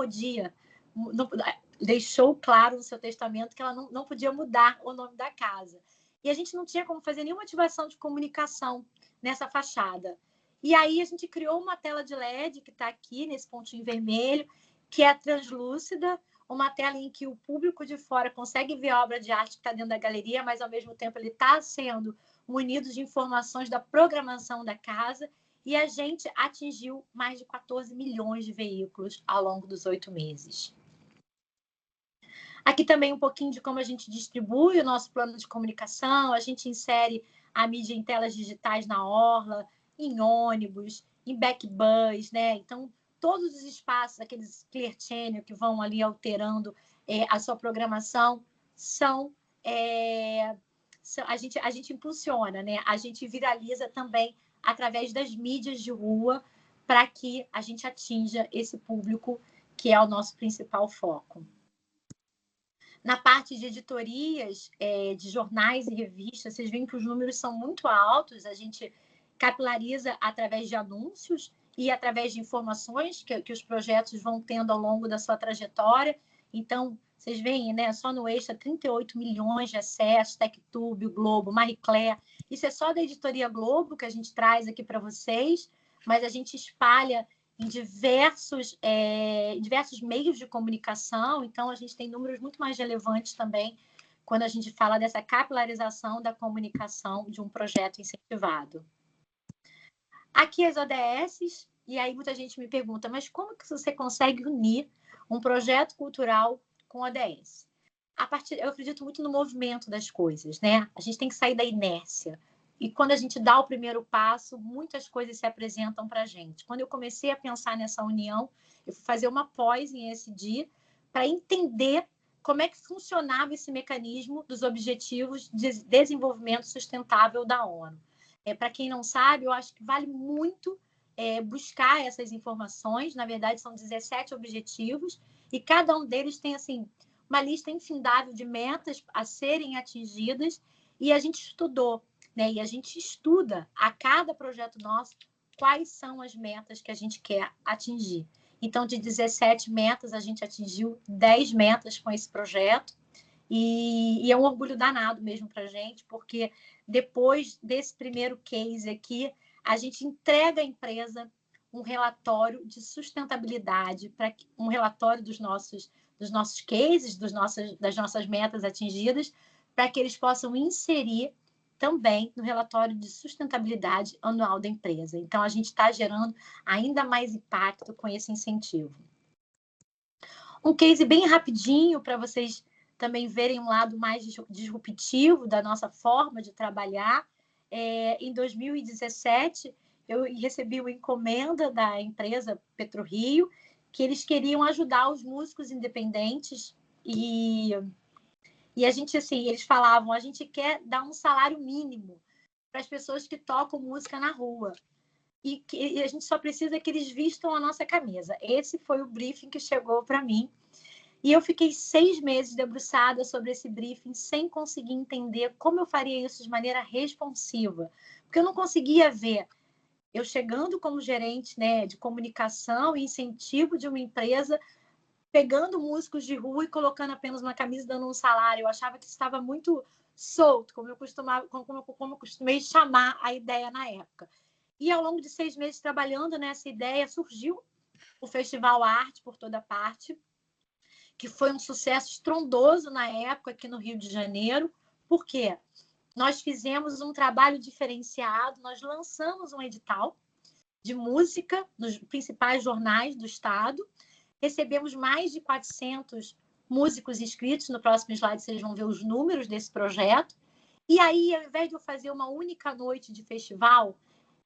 deixou claro no seu testamento que ela não podia mudar o nome da casa. E a gente não tinha como fazer nenhuma ativação de comunicação nessa fachada. E aí a gente criou uma tela de LED que está aqui nesse pontinho vermelho, que é translúcida, uma tela em que o público de fora consegue ver a obra de arte que está dentro da galeria, mas, ao mesmo tempo, ele está sendo munido de informações da programação da casa, e a gente atingiu mais de 14 milhões de veículos ao longo dos 8 meses. Aqui também um pouquinho de como a gente distribui o nosso plano de comunicação. A gente insere a mídia em telas digitais na orla, em ônibus, em backbus, né? Então, todos os espaços, aqueles clear channel que vão ali alterando a sua programação, a gente impulsiona, né? A gente viraliza também através das mídias de rua para que a gente atinja esse público que é o nosso principal foco. Na parte de editorias, de jornais e revistas, vocês veem que os números são muito altos. A gente capilariza através de anúncios e através de informações que os projetos vão tendo ao longo da sua trajetória. Então, vocês veem, né, só no Extra, 38 milhões de acessos, TecTube, o Globo, Marie Claire. Isso é só da editoria Globo que a gente traz aqui para vocês, mas a gente espalha em diversos meios de comunicação, então a gente tem números muito mais relevantes também quando a gente fala dessa capilarização da comunicação de um projeto incentivado. Aqui as ODSs, e aí muita gente me pergunta, mas como que você consegue unir um projeto cultural com ODS? Eu acredito muito no movimento das coisas, né? A gente tem que sair da inércia. E quando a gente dá o primeiro passo, muitas coisas se apresentam para a gente. Quando eu comecei a pensar nessa união, eu fui fazer uma pós em ESG para entender como é que funcionava esse mecanismo dos Objetivos de Desenvolvimento Sustentável da ONU. Para quem não sabe, eu acho que vale muito buscar essas informações. Na verdade, são 17 objetivos e cada um deles tem assim uma lista infindável de metas a serem atingidas e a gente estudou, né? E a gente estuda a cada projeto nosso quais são as metas que a gente quer atingir. Então, de 17 metas, a gente atingiu 10 metas com esse projeto. E é um orgulho danado mesmo para a gente, porque depois desse primeiro case aqui, a gente entrega à empresa um relatório de sustentabilidade, um relatório dos nossos cases, das nossas metas atingidas, para que eles possam inserir também no relatório de sustentabilidade anual da empresa. Então, a gente está gerando ainda mais impacto com esse incentivo. Um case bem rapidinho para vocês também verem um lado mais disruptivo da nossa forma de trabalhar. Em 2017, eu recebi uma encomenda da empresa PetroRio, que eles queriam ajudar os músicos independentes e a gente, assim, eles falavam, a gente quer dar um salário mínimo para as pessoas que tocam música na rua. E a gente só precisa que eles vistam a nossa camisa. Esse foi o briefing que chegou para mim. E eu fiquei 6 meses debruçada sobre esse briefing sem conseguir entender como eu faria isso de maneira responsiva. Porque eu não conseguia ver eu chegando como gerente, né, de comunicação e incentivo de uma empresa, pegando músicos de rua e colocando apenas uma camisa e dando um salário. Eu achava que estava muito solto, como eu costumei chamar a ideia na época. E ao longo de 6 meses trabalhando nessa ideia, surgiu o Festival Arte por Toda Parte, que foi um sucesso estrondoso na época aqui no Rio de Janeiro. Por quê? Nós fizemos um trabalho diferenciado, nós lançamos um edital de música nos principais jornais do estado, recebemos mais de 400 músicos inscritos. No próximo slide vocês vão ver os números desse projeto. E aí, ao invés de eu fazer uma única noite de festival,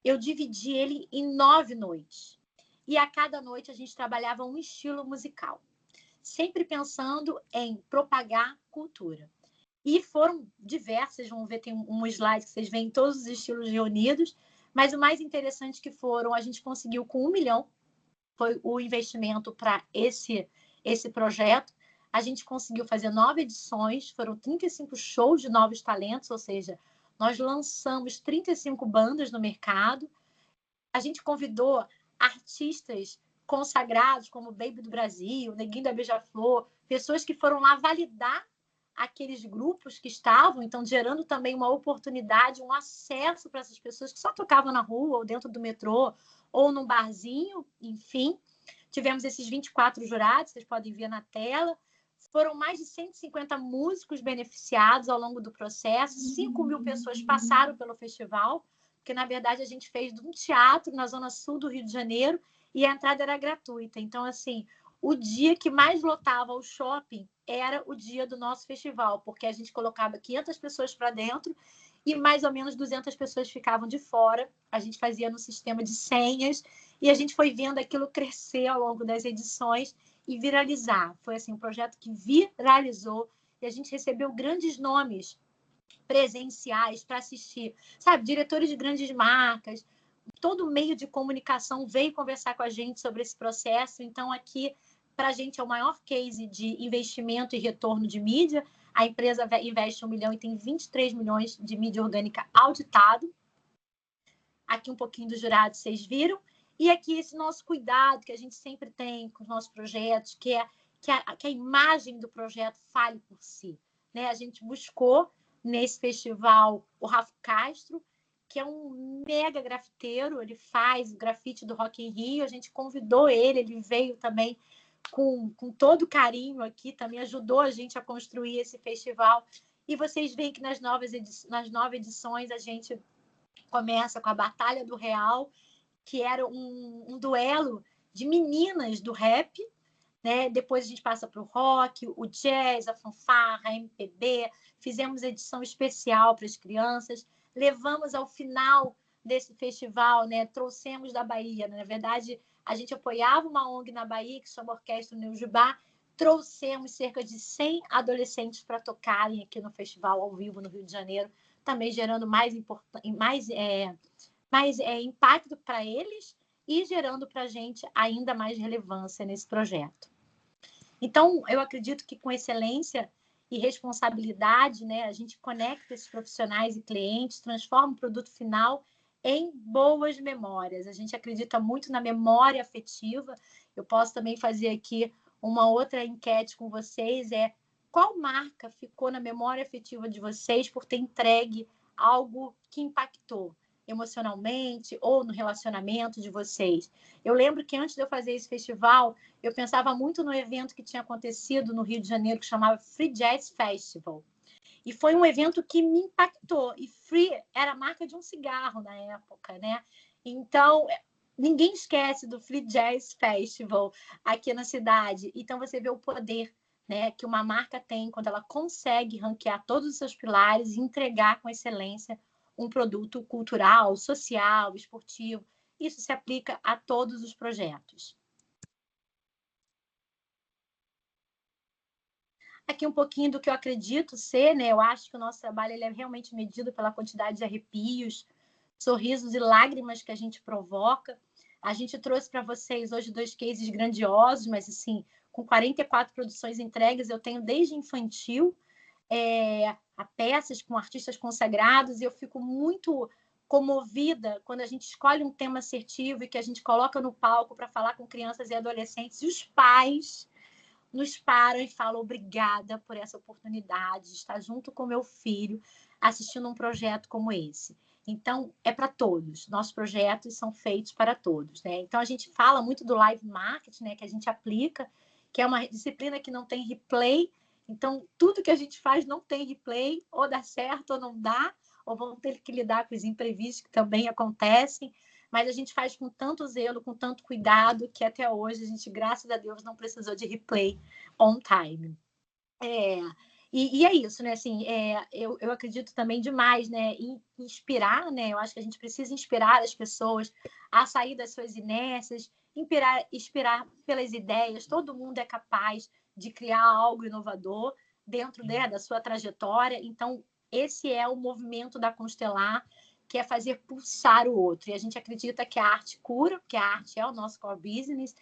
eu dividi ele em 9 noites. E a cada noite a gente trabalhava um estilo musical, sempre pensando em propagar cultura. E foram diversas, vão ver, tem um slide que vocês veem todos os estilos reunidos, mas o mais interessante que foram, a gente conseguiu com 1 milhão, foi o investimento para esse projeto. A gente conseguiu fazer 9 edições, foram 35 shows de novos talentos, ou seja, nós lançamos 35 bandas no mercado. A gente convidou artistas consagrados, como Baby do Brasil, Neguinho da Beija-Flor, pessoas que foram lá validar aqueles grupos que estavam, então gerando também uma oportunidade, um acesso para essas pessoas que só tocavam na rua, ou dentro do metrô, ou num barzinho, enfim. Tivemos esses 24 jurados, vocês podem ver na tela. Foram mais de 150 músicos beneficiados ao longo do processo, 5.000 pessoas passaram pelo festival, porque, na verdade, a gente fez um teatro na zona sul do Rio de Janeiro e a entrada era gratuita. Então, assim, o dia que mais lotava o shopping era o dia do nosso festival, porque a gente colocava 500 pessoas para dentro e mais ou menos 200 pessoas ficavam de fora. A gente fazia no sistema de senhas e a gente foi vendo aquilo crescer ao longo das edições e viralizar. Foi assim, um projeto que viralizou e a gente recebeu grandes nomes presenciais para assistir, sabe? Diretores de grandes marcas, todo meio de comunicação veio conversar com a gente sobre esse processo. Então, aqui, para a gente, é o maior case de investimento e retorno de mídia. A empresa investe 1 milhão e tem 23 milhões de mídia orgânica auditado. Aqui um pouquinho dos jurados, vocês viram. E aqui esse nosso cuidado que a gente sempre tem com os nossos projetos, que a imagem do projeto fale por si, né? A gente buscou, nesse festival, o Rafa Castro, que é um mega grafiteiro, ele faz o grafite do Rock in Rio, a gente convidou ele veio também com todo carinho aqui, também ajudou a gente a construir esse festival. E vocês veem que nas novas edições a gente começa com a Batalha do Real, que era um duelo de meninas do rap, né? Depois a gente passa para o rock, o jazz, a fanfarra, a MPB, fizemos edição especial para as crianças, levamos ao final desse festival, né? Trouxemos da Bahia, né? Na verdade, a gente apoiava uma ONG na Bahia, que chama Orquestra Neujubá, trouxemos cerca de 100 adolescentes para tocarem aqui no festival ao vivo no Rio de Janeiro, também gerando mais impacto para eles e gerando para a gente ainda mais relevância nesse projeto. Então, eu acredito que com excelência e responsabilidade, né, a gente conecta esses profissionais e clientes, transforma o produto final em boas memórias. A gente acredita muito na memória afetiva. Eu posso também fazer aqui uma outra enquete com vocês, qual marca ficou na memória afetiva de vocês por ter entregue algo que impactou emocionalmente ou no relacionamento de vocês? Eu lembro que antes de eu fazer esse festival, eu pensava muito no evento que tinha acontecido no Rio de Janeiro, que chamava Free Jazz Festival. E foi um evento que me impactou. E Free era a marca de um cigarro na época, né? Então, ninguém esquece do Free Jazz Festival aqui na cidade. Então, você vê o poder, né, que uma marca tem quando ela consegue ranquear todos os seus pilares e entregar com excelência um produto cultural, social, esportivo. Isso se aplica a todos os projetos. Aqui um pouquinho do que eu acredito ser, né? Eu acho que o nosso trabalho ele é realmente medido pela quantidade de arrepios, sorrisos e lágrimas que a gente provoca. A gente trouxe para vocês hoje 2 cases grandiosos, mas assim, com 44 produções entregues, eu tenho desde infantil a peças com artistas consagrados, e eu fico muito comovida quando a gente escolhe um tema assertivo e que a gente coloca no palco para falar com crianças e adolescentes, e os pais nos param e falam obrigada por essa oportunidade de estar junto com meu filho assistindo um projeto como esse. Então, é para todos. Nossos projetos são feitos para todos, né? Então, a gente fala muito do live marketing, né, que a gente aplica, que é uma disciplina que não tem replay. Então, tudo que a gente faz não tem replay, ou dá certo ou não dá, ou vão ter que lidar com os imprevistos que também acontecem, mas a gente faz com tanto zelo, com tanto cuidado, que até hoje a gente, graças a Deus, não precisou de replay on time. E é isso, né? Assim, eu acredito também demais, né, em inspirar, né? Eu acho que a gente precisa inspirar as pessoas a sair das suas inércias, inspirar pelas ideias. Todo mundo é capaz de criar algo inovador dentro, né, da sua trajetória. Então, esse é o movimento da Constelar, que é fazer pulsar o outro. E a gente acredita que a arte cura, porque a arte é o nosso core business.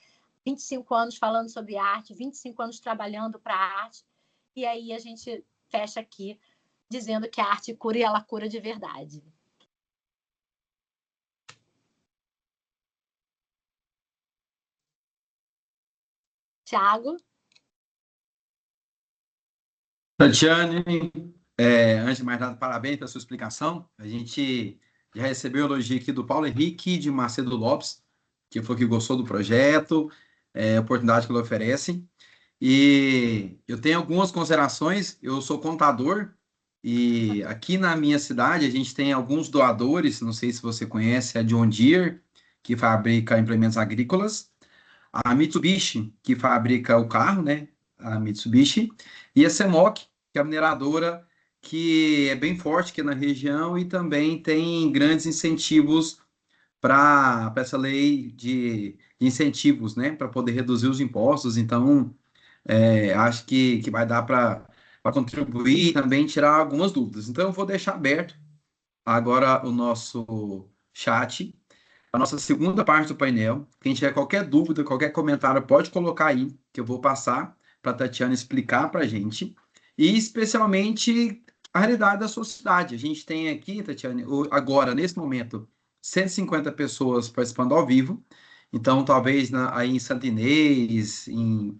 25 anos falando sobre arte, 25 anos trabalhando para a arte. E aí a gente fecha aqui dizendo que a arte cura e ela cura de verdade. Thiago? Tatiane, antes de mais nada, parabéns pela sua explicação. A gente já recebeu elogio aqui do Paulo Henrique de Macedo Lopes, que falou que gostou do projeto, a oportunidade que ele oferece. E eu tenho algumas considerações. Eu sou contador e aqui na minha cidade a gente tem alguns doadores. Não sei se você conhece a John Deere, que fabrica implementos agrícolas, a Mitsubishi, que fabrica o carro, né? A Mitsubishi, e a Semoc, que é a mineradora que é bem forte aqui na região e também tem grandes incentivos para essa lei de incentivos, né? Para poder reduzir os impostos. Então, acho que vai dar para contribuir e também tirar algumas dúvidas. Então, eu vou deixar aberto agora o nosso chat, a nossa segunda parte do painel. Quem tiver qualquer dúvida, qualquer comentário, pode colocar aí, que eu vou passar para a Tatiana explicar para a gente. E, especialmente, a realidade da sua cidade. A gente tem aqui, Tatiana, agora, nesse momento, 150 pessoas participando ao vivo. Então, talvez aí em Santo Inês, em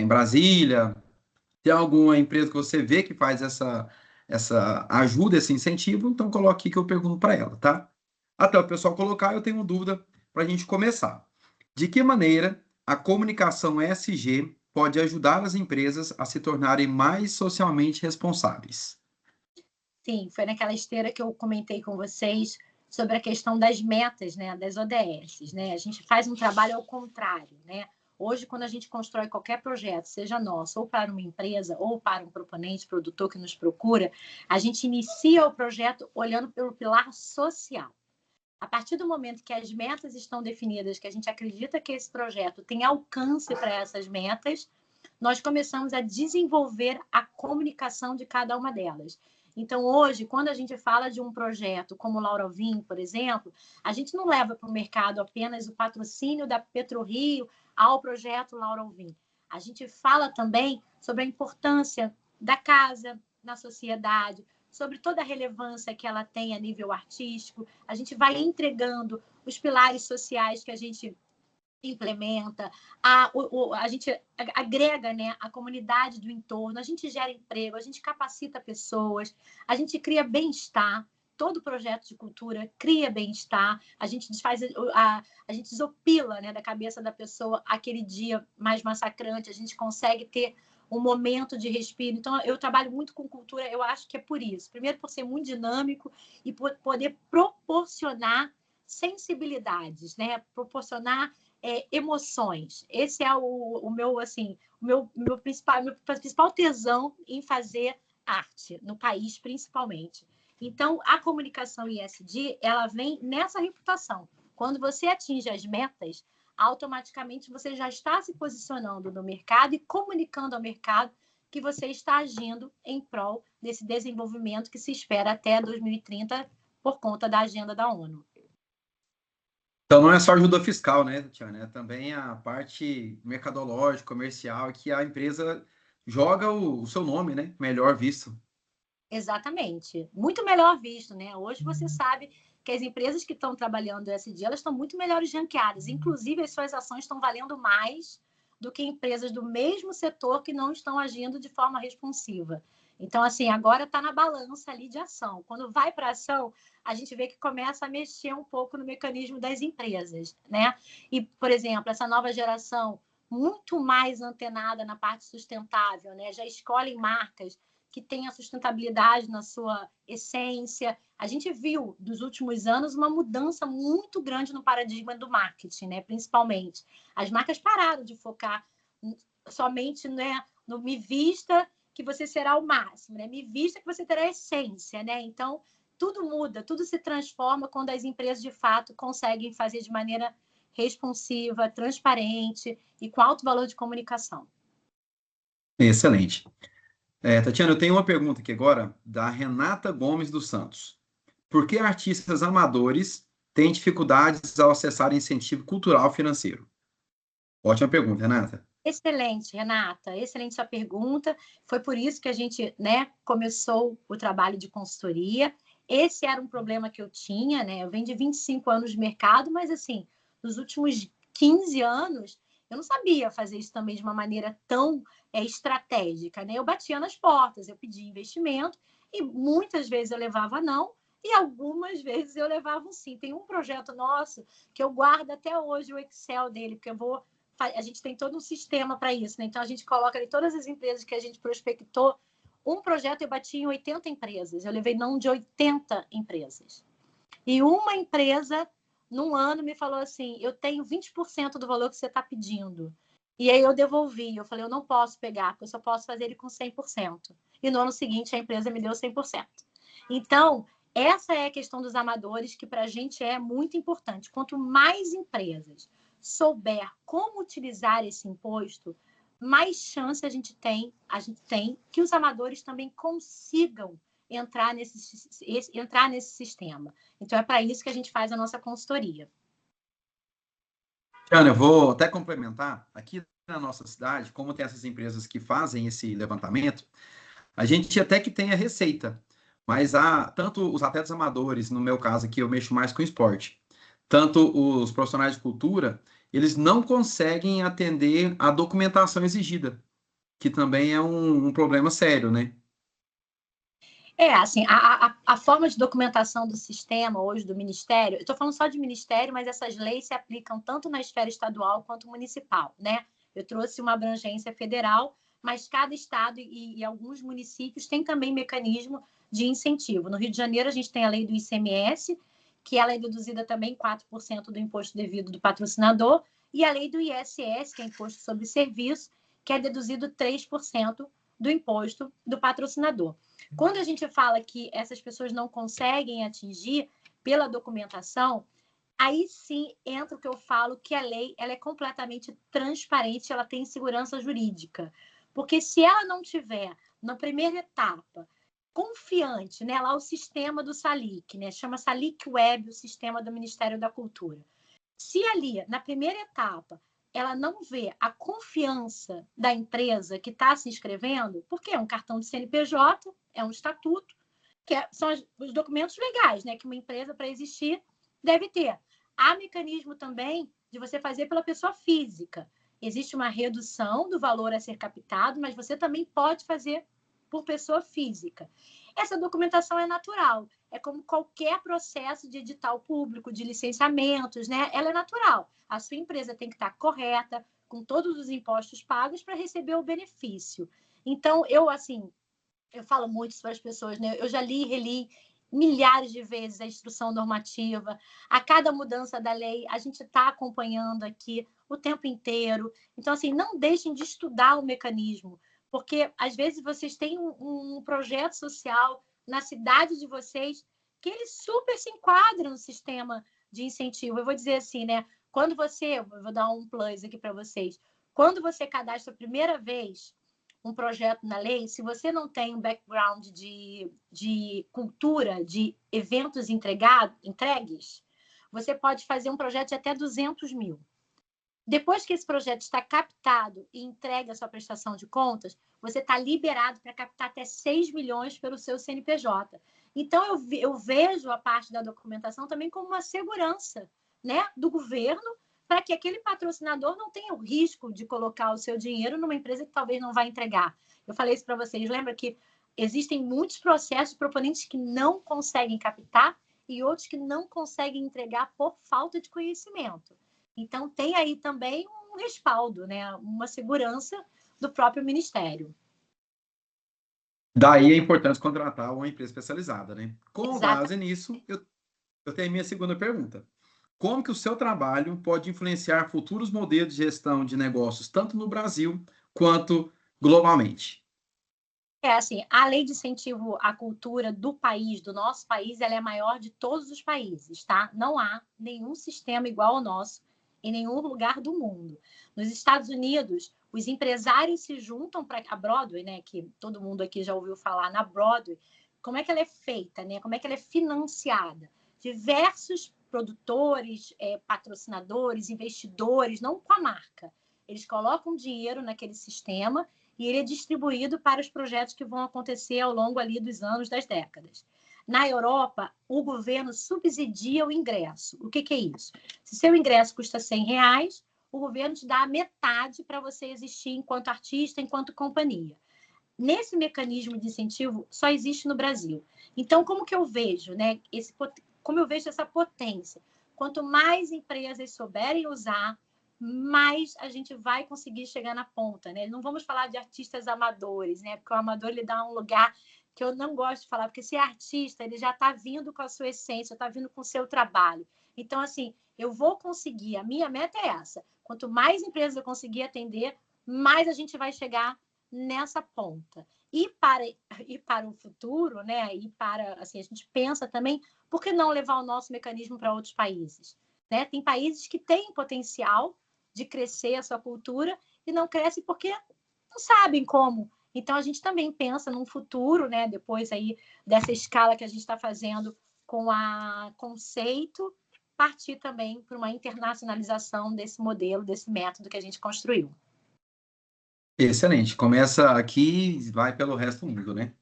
Brasília, tem alguma empresa que você vê que faz essa ajuda, esse incentivo, então coloque aqui que eu pergunto para ela, tá? Até o pessoal colocar, eu tenho dúvida para a gente começar. De que maneira a comunicação ESG pode ajudar as empresas a se tornarem mais socialmente responsáveis? Sim, foi naquela esteira que eu comentei com vocês sobre a questão das metas, né, das ODS, né? A gente faz um trabalho ao contrário, né? Hoje, quando a gente constrói qualquer projeto, seja nosso, ou para uma empresa, ou para um proponente, produtor que nos procura, a gente inicia o projeto olhando pelo pilar social. A partir do momento que as metas estão definidas, que a gente acredita que esse projeto tem alcance para essas metas, nós começamos a desenvolver a comunicação de cada uma delas. Então, hoje, quando a gente fala de um projeto como o Laura Alvim, por exemplo, a gente não leva para o mercado apenas o patrocínio da PetroRio ao projeto Laura Alvim. A gente fala também sobre a importância da casa na sociedade, sobre toda a relevância que ela tem a nível artístico. A gente vai entregando os pilares sociais que a gente implementa, a gente agrega, né, a comunidade do entorno, a gente gera emprego, a gente capacita pessoas, a gente cria bem-estar. Todo projeto de cultura cria bem-estar, a gente desfaz, a gente desopila, né, da cabeça da pessoa aquele dia mais massacrante, a gente consegue ter um momento de respiro. Então, eu trabalho muito com cultura, eu acho que é por isso. Primeiro, por ser muito dinâmico e por poder proporcionar sensibilidades, né, proporcionar emoções. Esse é o meu, assim, meu principal tesão em fazer arte, no país principalmente. Então, a comunicação ESG, ela vem nessa reputação. Quando você atinge as metas, automaticamente você já está se posicionando no mercado e comunicando ao mercado que você está agindo em prol desse desenvolvimento que se espera até 2030 por conta da agenda da ONU. Então, não é só ajuda fiscal, né, Tatiana? É também a parte mercadológica, comercial, que a empresa joga o seu nome, né, melhor visto. Exatamente. Muito melhor visto, né? Hoje você sabe que as empresas que estão trabalhando ESG, elas estão muito melhores ranqueadas. Inclusive, as suas ações estão valendo mais do que empresas do mesmo setor que não estão agindo de forma responsiva. Então, assim, agora está na balança ali de ação. Quando vai para ação, a gente vê que começa a mexer um pouco no mecanismo das empresas, né? E, por exemplo, essa nova geração muito mais antenada na parte sustentável, né? Já escolhem marcas que têm a sustentabilidade na sua essência. A gente viu, nos últimos anos, uma mudança muito grande no paradigma do marketing, né? Principalmente. As marcas pararam de focar somente, né, no me vista que você será o máximo, né? Me vista que você terá a essência, né? Então, tudo muda, tudo se transforma quando as empresas, de fato, conseguem fazer de maneira responsiva, transparente e com alto valor de comunicação. Excelente. Tatiana, eu tenho uma pergunta aqui agora da Renata Gomes dos Santos. Por que artistas amadores têm dificuldades ao acessar incentivo cultural financeiro? Ótima pergunta, Renata. Excelente, Renata. Excelente sua pergunta. Foi por isso que a gente, né, começou o trabalho de consultoria. Esse era um problema que eu tinha, né? Eu venho de 25 anos de mercado, mas, assim, nos últimos 15 anos, eu não sabia fazer isso também de uma maneira tão estratégica, né? Eu batia nas portas, eu pedia investimento e muitas vezes eu levava não e algumas vezes eu levava um sim. Tem um projeto nosso que eu guardo até hoje o Excel dele, porque a gente tem todo um sistema para isso, né? Então, a gente coloca ali todas as empresas que a gente prospectou. Um projeto eu bati em 80 empresas. Eu levei não de 80 empresas. E uma empresa, num ano, me falou assim, eu tenho 20% do valor que você está pedindo. E aí eu devolvi. Eu falei, eu não posso pegar, porque eu só posso fazer ele com 100%. E no ano seguinte, a empresa me deu 100%. Então, essa é a questão dos amadores, que para a gente é muito importante. Quanto mais empresas souber como utilizar esse imposto, mais chance a gente tem que os amadores também consigam entrar nesse sistema. Então, é para isso que a gente faz a nossa consultoria. Ana, eu vou até complementar. Aqui na nossa cidade, como tem essas empresas que fazem esse levantamento, a gente até que tem a receita, mas há tanto os atletas amadores, no meu caso aqui, eu mexo mais com esporte, tanto os profissionais de cultura, eles não conseguem atender a documentação exigida, que também é um problema sério, né? Assim, a forma de documentação do sistema hoje do Ministério, eu estou falando só de Ministério, mas essas leis se aplicam tanto na esfera estadual quanto municipal, né? Eu trouxe uma abrangência federal, mas cada estado e alguns municípios têm também mecanismo de incentivo. No Rio de Janeiro, a gente tem a lei do ICMS, que ela é deduzida também 4% do imposto devido do patrocinador, e a lei do ISS, que é Imposto sobre Serviço, que é deduzido 3% do imposto do patrocinador. Quando a gente fala que essas pessoas não conseguem atingir pela documentação, aí sim entra o que eu falo, que a lei ela é completamente transparente, ela tem segurança jurídica. Porque se ela não tiver, na primeira etapa, confiante, né, lá o sistema do SALIC, né, chama SALIC Web, o sistema do Ministério da Cultura. Se ali, na primeira etapa, ela não vê a confiança da empresa que está se inscrevendo, porque é um cartão de CNPJ, é um estatuto, são os documentos legais, né, que uma empresa, para existir, deve ter. Há mecanismo também de você fazer pela pessoa física. Existe uma redução do valor a ser captado, mas você também pode fazer por pessoa física. Essa documentação é natural, é como qualquer processo de edital público, de licenciamentos, né? Ela é natural. A sua empresa tem que estar correta, com todos os impostos pagos para receber o benefício. Então, eu falo muito para as pessoas, né? Eu já li e reli milhares de vezes a instrução normativa. A cada mudança da lei, a gente está acompanhando aqui o tempo inteiro. Então, assim, não deixem de estudar o mecanismo, porque às vezes vocês têm um projeto social na cidade de vocês que ele super se enquadra no sistema de incentivo. Eu vou dizer assim, né? Eu vou dar um plus aqui para vocês. Quando você cadastra a primeira vez um projeto na lei, se você não tem um background de cultura, de eventos entregues, você pode fazer um projeto de até 200 mil. Depois que esse projeto está captado e entregue a sua prestação de contas, você está liberado para captar até 6 milhões pelo seu CNPJ. Então, eu vejo a parte da documentação também como uma segurança, né, do governo, para que aquele patrocinador não tenha o risco de colocar o seu dinheiro numa empresa que talvez não vai entregar. Eu falei isso para vocês, lembra que existem muitos processos de proponentes que não conseguem captar e outros que não conseguem entregar por falta de conhecimento. Então, tem aí também um respaldo, né? Uma segurança do próprio Ministério. Daí é importante contratar uma empresa especializada, né? Com Exato. base nisso, eu tenho a minha segunda pergunta. Como que o seu trabalho pode influenciar futuros modelos de gestão de negócios, tanto no Brasil quanto globalmente? Assim, a lei de incentivo à cultura do país, do nosso país, ela é a maior de todos os países, tá? Não há nenhum sistema igual ao nosso em nenhum lugar do mundo. Nos Estados Unidos, os empresários se juntam para a Broadway, né? Que todo mundo aqui já ouviu falar na Broadway. Como é que ela é feita, né? Como é que ela é financiada? Diversos produtores, patrocinadores, investidores, não com a marca. Eles colocam dinheiro naquele sistema e ele é distribuído para os projetos que vão acontecer ao longo ali dos anos, das décadas. Na Europa, o governo subsidia o ingresso. O que é isso? Se seu ingresso custa R$100, o governo te dá a metade para você existir enquanto artista, enquanto companhia. Nesse mecanismo de incentivo, só existe no Brasil. Então, como que eu vejo, né? Como eu vejo essa potência? Quanto mais empresas souberem usar, mais a gente vai conseguir chegar na ponta, né? Não vamos falar de artistas amadores, né? Porque o amador ele dá um lugar que eu não gosto de falar, porque se é artista, ele já está vindo com a sua essência, está vindo com o seu trabalho. Então, assim, eu vou conseguir, a minha meta é essa. Quanto mais empresas eu conseguir atender, mais a gente vai chegar nessa ponta. E para o futuro, né? E para, assim, a gente pensa também, por que não levar o nosso mecanismo para outros países? Né? Tem países que têm potencial de crescer a sua cultura e não cresce porque não sabem como. Então, a gente também pensa num futuro, né? Depois aí dessa escala que a gente está fazendo com a Conceito, partir também para uma internacionalização desse modelo, desse método que a gente construiu. Excelente. Começa aqui e vai pelo resto do mundo, né?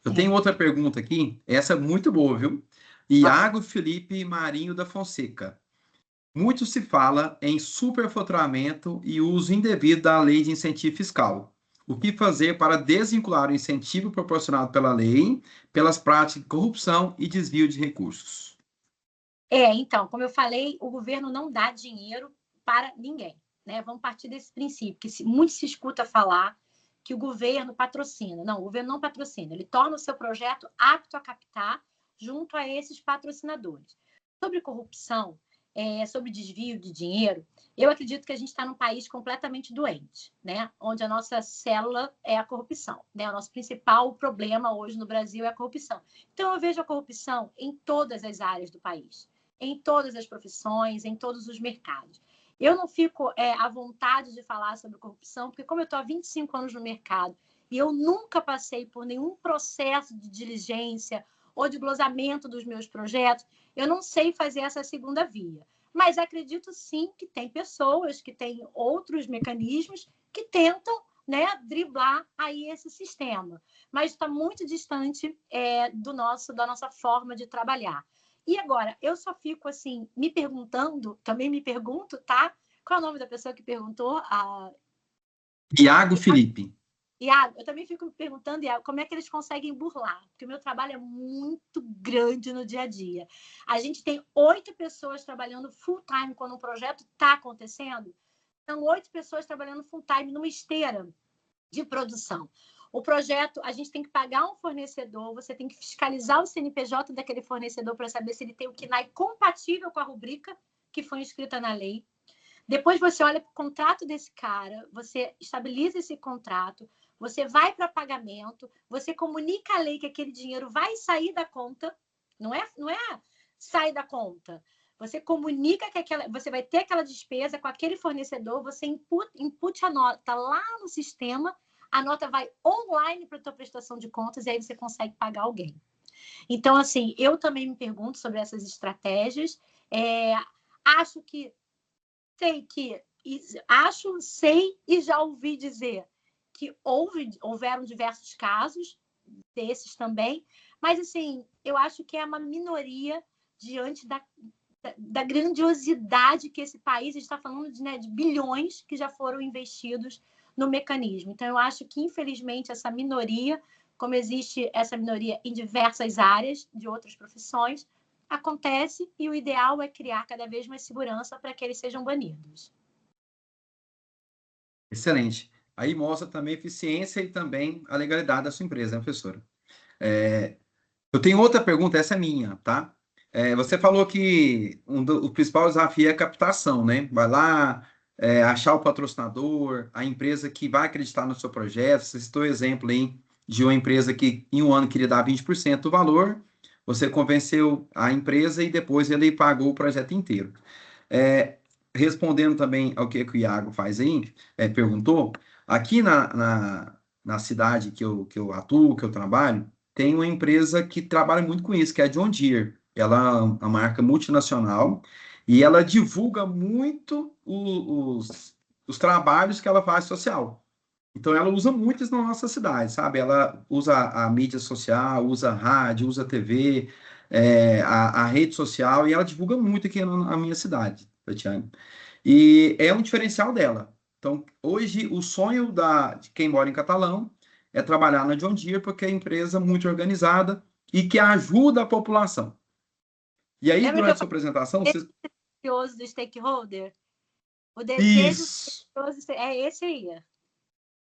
Eu tenho outra pergunta aqui, essa é muito boa, viu? Iago Felipe Marinho da Fonseca. Muito se fala em superfaturamento e uso indevido da lei de incentivo fiscal. O que fazer para desvincular o incentivo proporcionado pela lei pelas práticas de corrupção e desvio de recursos? Então, como eu falei, o governo não dá dinheiro para ninguém, né? Vamos partir desse princípio, que muito se escuta falar que o governo patrocina. Não, o governo não patrocina, ele torna o seu projeto apto a captar junto a esses patrocinadores. Sobre corrupção, sobre desvio de dinheiro, eu acredito que a gente está num país completamente doente, né? Onde a nossa célula é a corrupção, né? O nosso principal problema hoje no Brasil é a corrupção. Então, eu vejo a corrupção em todas as áreas do país, em todas as profissões, em todos os mercados. Eu não fico à vontade de falar sobre corrupção, porque como eu estou há 25 anos no mercado e eu nunca passei por nenhum processo de diligência ou de glosamento dos meus projetos, eu não sei fazer essa segunda via. Mas acredito sim que tem pessoas que têm outros mecanismos que tentam, né, driblar aí esse sistema. Mas está muito distante da nossa forma de trabalhar. E agora, eu só fico assim, me perguntando, também me pergunto, tá? Qual é o nome da pessoa que perguntou? Iago Felipe. Iago, eu também fico me perguntando, Iago, como é que eles conseguem burlar? Porque o meu trabalho é muito grande no dia a dia. A gente tem 8 pessoas trabalhando full time quando um projeto está acontecendo. São 8 pessoas trabalhando full time numa esteira de produção. O projeto, a gente tem que pagar um fornecedor, você tem que fiscalizar o CNPJ daquele fornecedor para saber se ele tem o KNAI compatível com a rubrica que foi inscrita na lei. Depois você olha para o contrato desse cara, você estabiliza esse contrato, você vai para pagamento, você comunica à lei que aquele dinheiro vai sair da conta, não é sair da conta. Você comunica que você vai ter aquela despesa com aquele fornecedor, você input a nota lá no sistema, a nota vai online para a tua prestação de contas e aí você consegue pagar alguém. Então, assim, eu também me pergunto sobre essas estratégias. Sei e já ouvi dizer que houveram diversos casos desses também, mas, assim, eu acho que é uma minoria diante da grandiosidade que esse país está falando de bilhões que já foram investidos no mecanismo. Então, eu acho que, infelizmente, essa minoria, como existe essa minoria em diversas áreas de outras profissões, acontece e o ideal é criar cada vez mais segurança para que eles sejam banidos. Excelente. Aí mostra também a eficiência e também a legalidade da sua empresa, né, professora? Eu tenho outra pergunta, essa é minha, tá? Você falou que o principal desafio é a captação, né? Vai lá, achar o patrocinador, a empresa que vai acreditar no seu projeto. Você citou o exemplo aí de uma empresa que em um ano queria dar 20% do valor, você convenceu a empresa e depois ele pagou o projeto inteiro. Respondendo também ao que o Iago faz aí, perguntou, aqui na cidade que eu atuo, que eu trabalho, tem uma empresa que trabalha muito com isso, que é a John Deere. Ela é uma marca multinacional e ela divulga muito os trabalhos que ela faz social. Então, ela usa muito isso na nossa cidade, sabe? Ela usa a mídia social, usa a rádio, usa a TV, a rede social, e ela divulga muito aqui na minha cidade, Tatiana. E é um diferencial dela. Então, hoje, o sonho de quem mora em Catalão é trabalhar na John Deere, porque é uma empresa muito organizada e que ajuda a população. E aí, durante a sua apresentação, você... desejoso do stakeholder? O desejo desejoso é esse aí.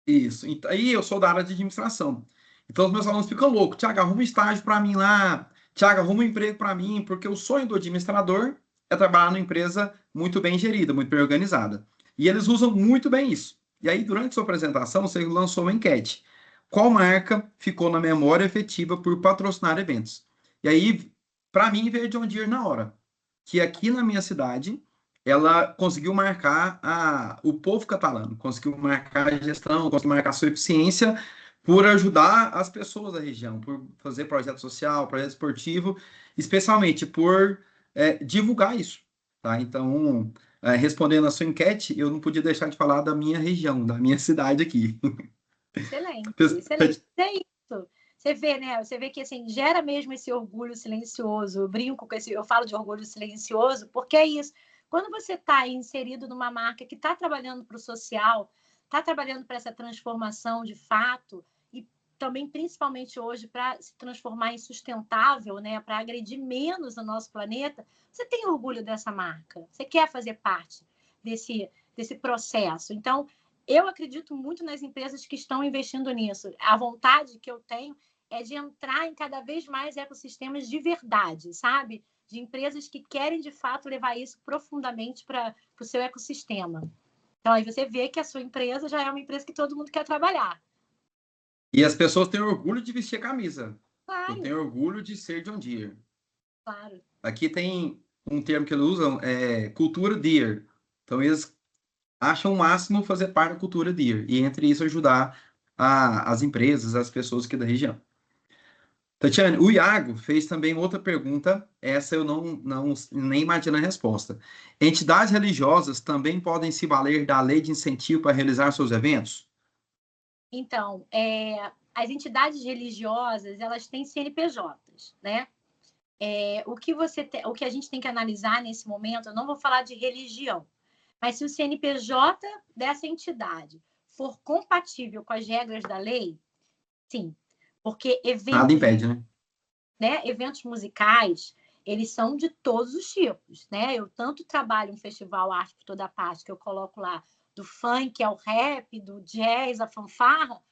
Isso. Aí eu sou da área de administração. Então, os meus alunos ficam loucos. Tiago, arruma um estágio para mim lá. Tiago, arruma um emprego para mim, porque o sonho do administrador é trabalhar numa empresa muito bem gerida, muito bem organizada. E eles usam muito bem isso. E aí, durante a sua apresentação, você lançou uma enquete. Qual marca ficou na memória efetiva por patrocinar eventos? E aí, para mim, veio John Deere na hora. Que aqui na minha cidade, ela conseguiu marcar o povo catalão, conseguiu marcar a gestão, conseguiu marcar a sua eficiência por ajudar as pessoas da região, por fazer projeto social, projeto esportivo, especialmente por divulgar isso. Tá? Então, respondendo a sua enquete, eu não podia deixar de falar da minha região, da minha cidade aqui. Excelente, excelente. É isso. Você vê, né? Você vê que assim, gera mesmo esse orgulho silencioso. Eu brinco com eu falo de orgulho silencioso, porque é isso. Quando você está inserido numa marca que está trabalhando para o social, está trabalhando para essa transformação de fato e também, principalmente hoje, para se transformar em sustentável, né, para agredir menos o nosso planeta, você tem orgulho dessa marca, você quer fazer parte desse processo. Então, eu acredito muito nas empresas que estão investindo nisso. A vontade que eu tenho é de entrar em cada vez mais ecossistemas de verdade, sabe? De empresas que querem, de fato, levar isso profundamente para o seu ecossistema. Então, aí você vê que a sua empresa já é uma empresa que todo mundo quer trabalhar. E as pessoas têm orgulho de vestir a camisa. Claro. Eu tenho orgulho de ser John Deere. Claro. Aqui tem um termo que eles usam, cultura Deere. Então, eles acham o máximo fazer parte da cultura Deere. E, entre isso, ajudar as empresas, as pessoas aqui da região. Tatiane, o Iago fez também outra pergunta, essa eu nem imagino a resposta. Entidades religiosas também podem se valer da lei de incentivo para realizar seus eventos? Então, as entidades religiosas, elas têm CNPJs, né? O que a gente tem que analisar nesse momento, eu não vou falar de religião, mas se o CNPJ dessa entidade for compatível com as regras da lei, sim. Porque Nada impede, né? Eventos musicais, eles são de todos os tipos, né? Eu tanto trabalho um festival Arte por Toda Parte, que eu coloco lá do funk ao rap, do jazz, a fanfarra,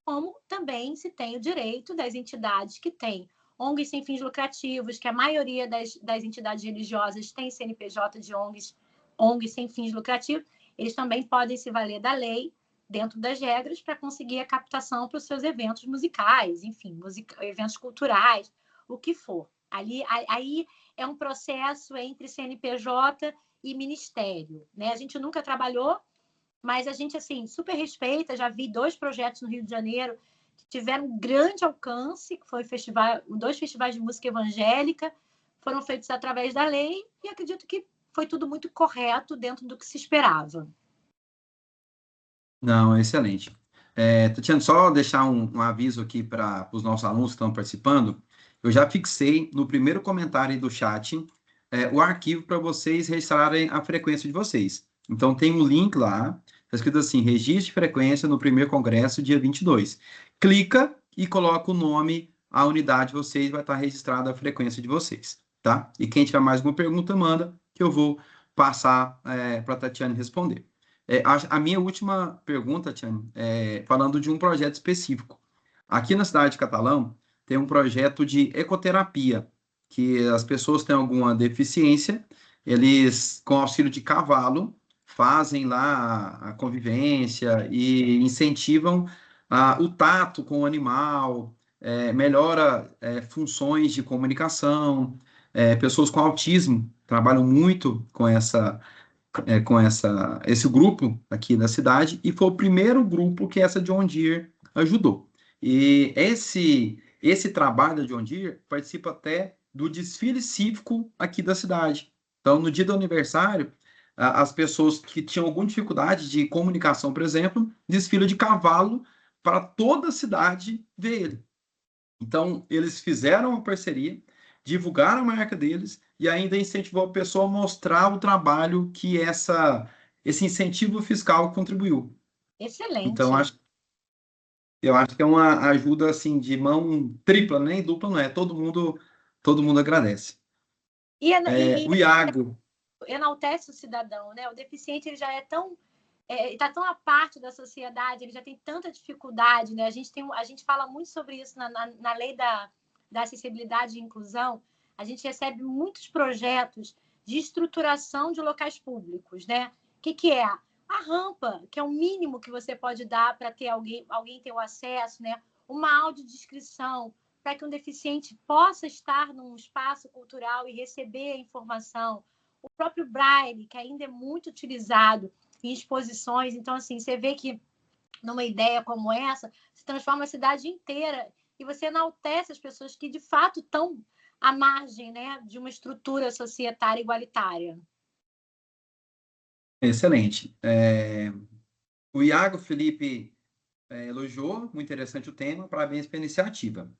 como também se tem o direito das entidades que têm ONGs sem fins lucrativos, que a maioria das entidades religiosas tem CNPJ de ONGs sem fins lucrativos, eles também podem se valer da lei dentro das regras para conseguir a captação para os seus eventos musicais, enfim, eventos culturais, o que for. Aí é um processo entre CNPJ e Ministério, né? A gente nunca trabalhou, mas a gente, assim, super respeita. Já vi 2 projetos no Rio de Janeiro que tiveram um grande alcance, que foi 2 festivais de música evangélica, foram feitos através da lei, e acredito que foi tudo muito correto dentro do que se esperava. Não, excelente. Tatiana, só deixar um aviso aqui para os nossos alunos que estão participando. Eu já fixei no primeiro comentário do chat o arquivo para vocês registrarem a frequência de vocês. Então, tem um link lá, está escrito assim, registro de frequência no primeiro congresso, dia 22. Clica e coloca o nome, a unidade de vocês, vai estar registrada a frequência de vocês, tá? E quem tiver mais alguma pergunta, manda, que eu vou passar para a Tatiana responder. A minha última pergunta, Tiane, falando de um projeto específico. Aqui na cidade de Catalão, tem um projeto de ecoterapia, que as pessoas têm alguma deficiência, eles, com auxílio de cavalo, fazem lá a convivência e incentivam o tato com o animal, melhora funções de comunicação, pessoas com autismo trabalham muito com esse grupo aqui da cidade, e foi o primeiro grupo que essa John Deere ajudou. E esse trabalho da John Deere participa até do desfile cívico aqui da cidade. Então, no dia do aniversário, as pessoas que tinham alguma dificuldade de comunicação, por exemplo, desfila de cavalo para toda a cidade ver ele. Então, eles fizeram uma parceria, divulgaram a marca deles e ainda incentivou a pessoa a mostrar o trabalho que esse incentivo fiscal contribuiu. Excelente. Então, eu acho que é uma ajuda assim de mão tripla, nem dupla, não é? Todo mundo agradece. O Iago enaltece o cidadão, né? O deficiente ele já é tão está tão à parte da sociedade, ele já tem tanta dificuldade, né? A gente fala muito sobre isso na lei da acessibilidade e inclusão. A gente recebe muitos projetos de estruturação de locais públicos, né? O que é? A rampa, que é o mínimo que você pode dar para ter alguém ter o acesso, né? Uma audiodescrição, para que um deficiente possa estar num espaço cultural e receber a informação. O próprio Braille, que ainda é muito utilizado em exposições. Então, assim, você vê que numa ideia como essa, se transforma a cidade inteira e você enaltece as pessoas que, de fato, estão à margem, né, de uma estrutura societária igualitária. Excelente. O Iago Felipe elogiou, muito interessante o tema, parabéns pela iniciativa.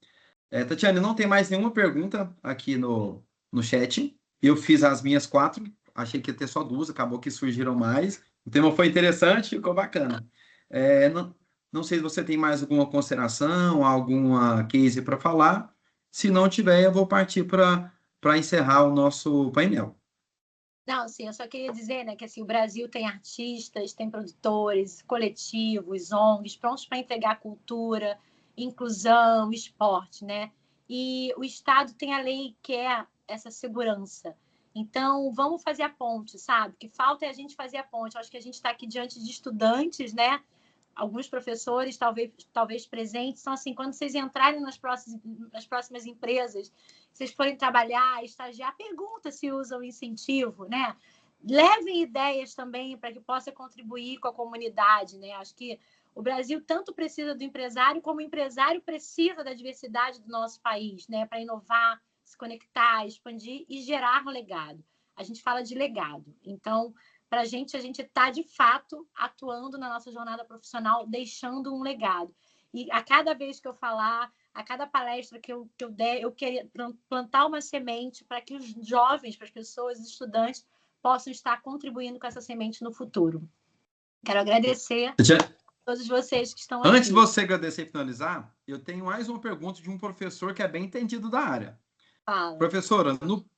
Tatiana, não tem mais nenhuma pergunta aqui no chat. Eu fiz as minhas 4, achei que ia ter só 2, acabou que surgiram mais. O tema foi interessante, ficou bacana. Não sei se você tem mais alguma consideração, alguma case para falar. Se não tiver, eu vou partir para encerrar o nosso painel. Não, sim, eu só queria dizer, né, que assim, o Brasil tem artistas, tem produtores, coletivos, ONGs, prontos para entregar cultura, inclusão, esporte, né? E o Estado tem a lei que é essa segurança. Então, vamos fazer a ponte, sabe? O que falta é a gente fazer a ponte. Eu acho que a gente está aqui diante de estudantes, né? Alguns professores, talvez presentes. Então, assim, quando vocês entrarem nas próximas empresas, vocês forem trabalhar, estagiar, pergunta se usam incentivo, né? Levem ideias também para que possa contribuir com a comunidade, né? Acho que o Brasil tanto precisa do empresário, como o empresário precisa da diversidade do nosso país, né? Para inovar, se conectar, expandir e gerar um legado. A gente fala de legado. Então, para a gente está, de fato, atuando na nossa jornada profissional, deixando um legado. E a cada vez que eu falar, a cada palestra que eu der, eu queria plantar uma semente para que os jovens, para as pessoas, os estudantes, possam estar contribuindo com essa semente no futuro. Quero agradecer a todos vocês que estão aqui. Antes de você agradecer e finalizar, eu tenho mais uma pergunta de um professor que é bem entendido da área. Fala. Professora,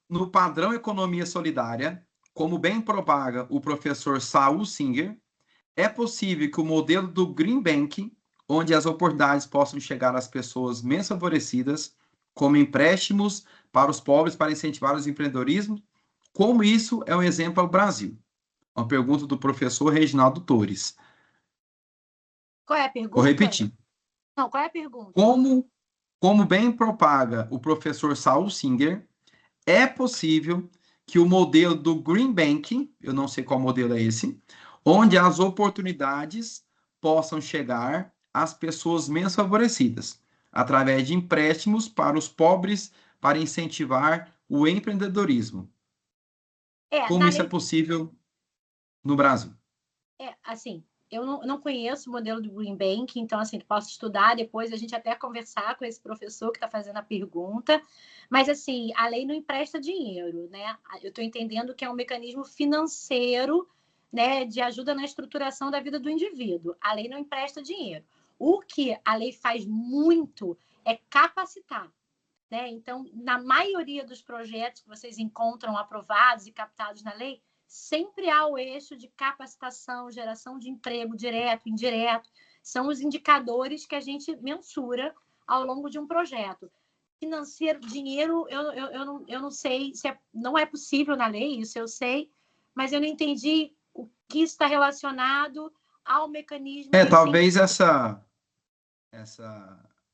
no padrão Economia Solidária, como bem propaga o professor Saul Singer, é possível que o modelo do Green Bank, onde as oportunidades possam chegar às pessoas menos favorecidas, como empréstimos para os pobres para incentivar o empreendedorismo, como isso é um exemplo ao Brasil? Uma pergunta do professor Reginaldo Torres. Qual é a pergunta? Vou repetir. Não, qual é a pergunta? Como bem propaga o professor Saul Singer, é possível que o modelo do Green Bank, eu não sei qual modelo é esse, onde as oportunidades possam chegar às pessoas menos favorecidas, através de empréstimos para os pobres, para incentivar o empreendedorismo. Como isso é possível no Brasil? Assim, eu não conheço o modelo do Green Bank, então, assim, posso estudar depois, a gente até conversar com esse professor que está fazendo a pergunta, mas, assim, a lei não empresta dinheiro, né? Eu estou entendendo que é um mecanismo financeiro, né, de ajuda na estruturação da vida do indivíduo. A lei não empresta dinheiro. O que a lei faz muito é capacitar, né? Então, na maioria dos projetos que vocês encontram aprovados e captados na lei, sempre há o eixo de capacitação, geração de emprego direto, indireto. São os indicadores que a gente mensura ao longo de um projeto. Financeiro, dinheiro, eu não sei, não é possível na lei, isso eu sei, mas eu não entendi o que está relacionado ao mecanismo. Talvez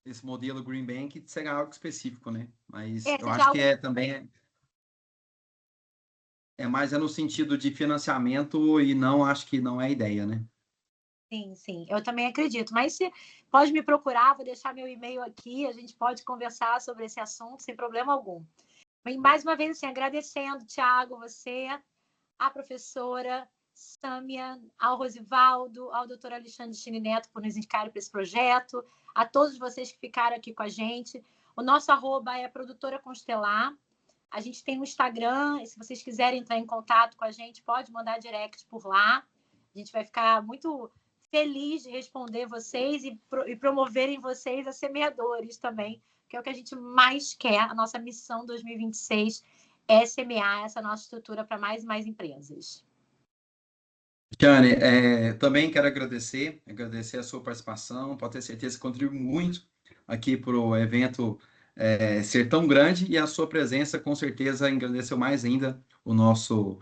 esse modelo Green Bank seja algo específico, né? Mas eu acho que também mais no sentido de financiamento e não acho que não é ideia, né? Sim, eu também acredito. Mas você pode me procurar, vou deixar meu e-mail aqui, a gente pode conversar sobre esse assunto sem problema algum. E mais uma vez, assim, agradecendo, Thiago, você, a professora Sâmia, ao Rosivaldo, ao doutor Alexandre Chini Neto por nos indicarem para esse projeto, a todos vocês que ficaram aqui com a gente. O nosso @ é Produtora Constelar. A gente tem um Instagram, e se vocês quiserem entrar em contato com a gente, pode mandar direct por lá. A gente vai ficar muito feliz de responder vocês e promoverem vocês a semeadores também, que é o que a gente mais quer. A nossa missão 2026 é semear essa nossa estrutura para mais e mais empresas. Tiane, também quero agradecer a sua participação, pode ter certeza que contribui muito aqui para o evento ser tão grande, e a sua presença com certeza engrandeceu mais ainda o nosso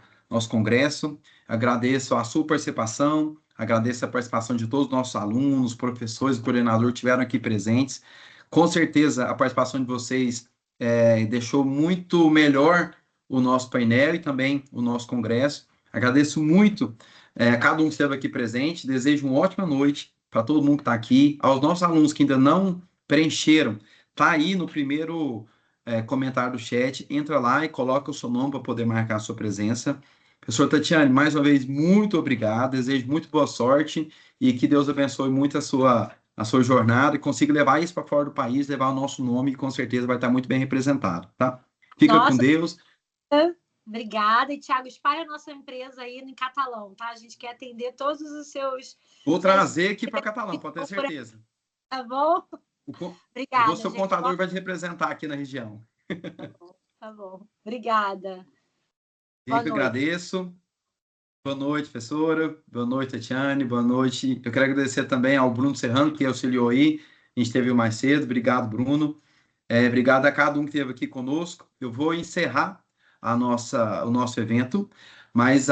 congresso. Agradeço a sua participação, agradeço a participação de todos os nossos alunos, professores e coordenadores que estiveram aqui presentes. Com certeza a participação de vocês deixou muito melhor o nosso painel e também o nosso congresso. Agradeço muito a cada um que esteve aqui presente, desejo uma ótima noite para todo mundo que está aqui, aos nossos alunos que ainda não preencheram, tá aí no primeiro comentário do chat, entra lá e coloca o seu nome para poder marcar a sua presença. Professor Tatiane, mais uma vez, muito obrigado, desejo muito boa sorte e que Deus abençoe muito a sua jornada e consiga levar isso para fora do país, levar o nosso nome, e com certeza vai estar muito bem representado, tá? Fica com Deus. Obrigada. E, Thiago, espalha a nossa empresa aí em catalão, tá? A gente quer atender todos os seus... Vou trazer aqui para Catalão, pode ter certeza. Tá bom? Obrigada, O seu contador vai te representar aqui na região. Tá bom. Obrigada. Eu que agradeço. Boa noite, professora. Boa noite, Tatiane. Boa noite. Eu quero agradecer também ao Bruno Serrano, que auxiliou aí. A gente teve mais cedo. Obrigado, Bruno. Obrigado a cada um que esteve aqui conosco. Eu vou encerrar o nosso evento, mas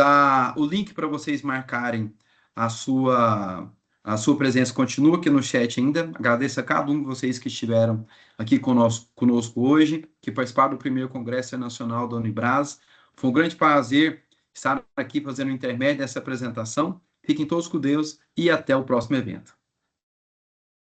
o link para vocês marcarem a sua presença continua aqui no chat ainda. Agradeço a cada um de vocês que estiveram aqui conosco hoje, que participaram do primeiro Congresso Nacional da Unibras. Foi um grande prazer estar aqui fazendo o intermédio dessa apresentação. Fiquem todos com Deus e até o próximo evento.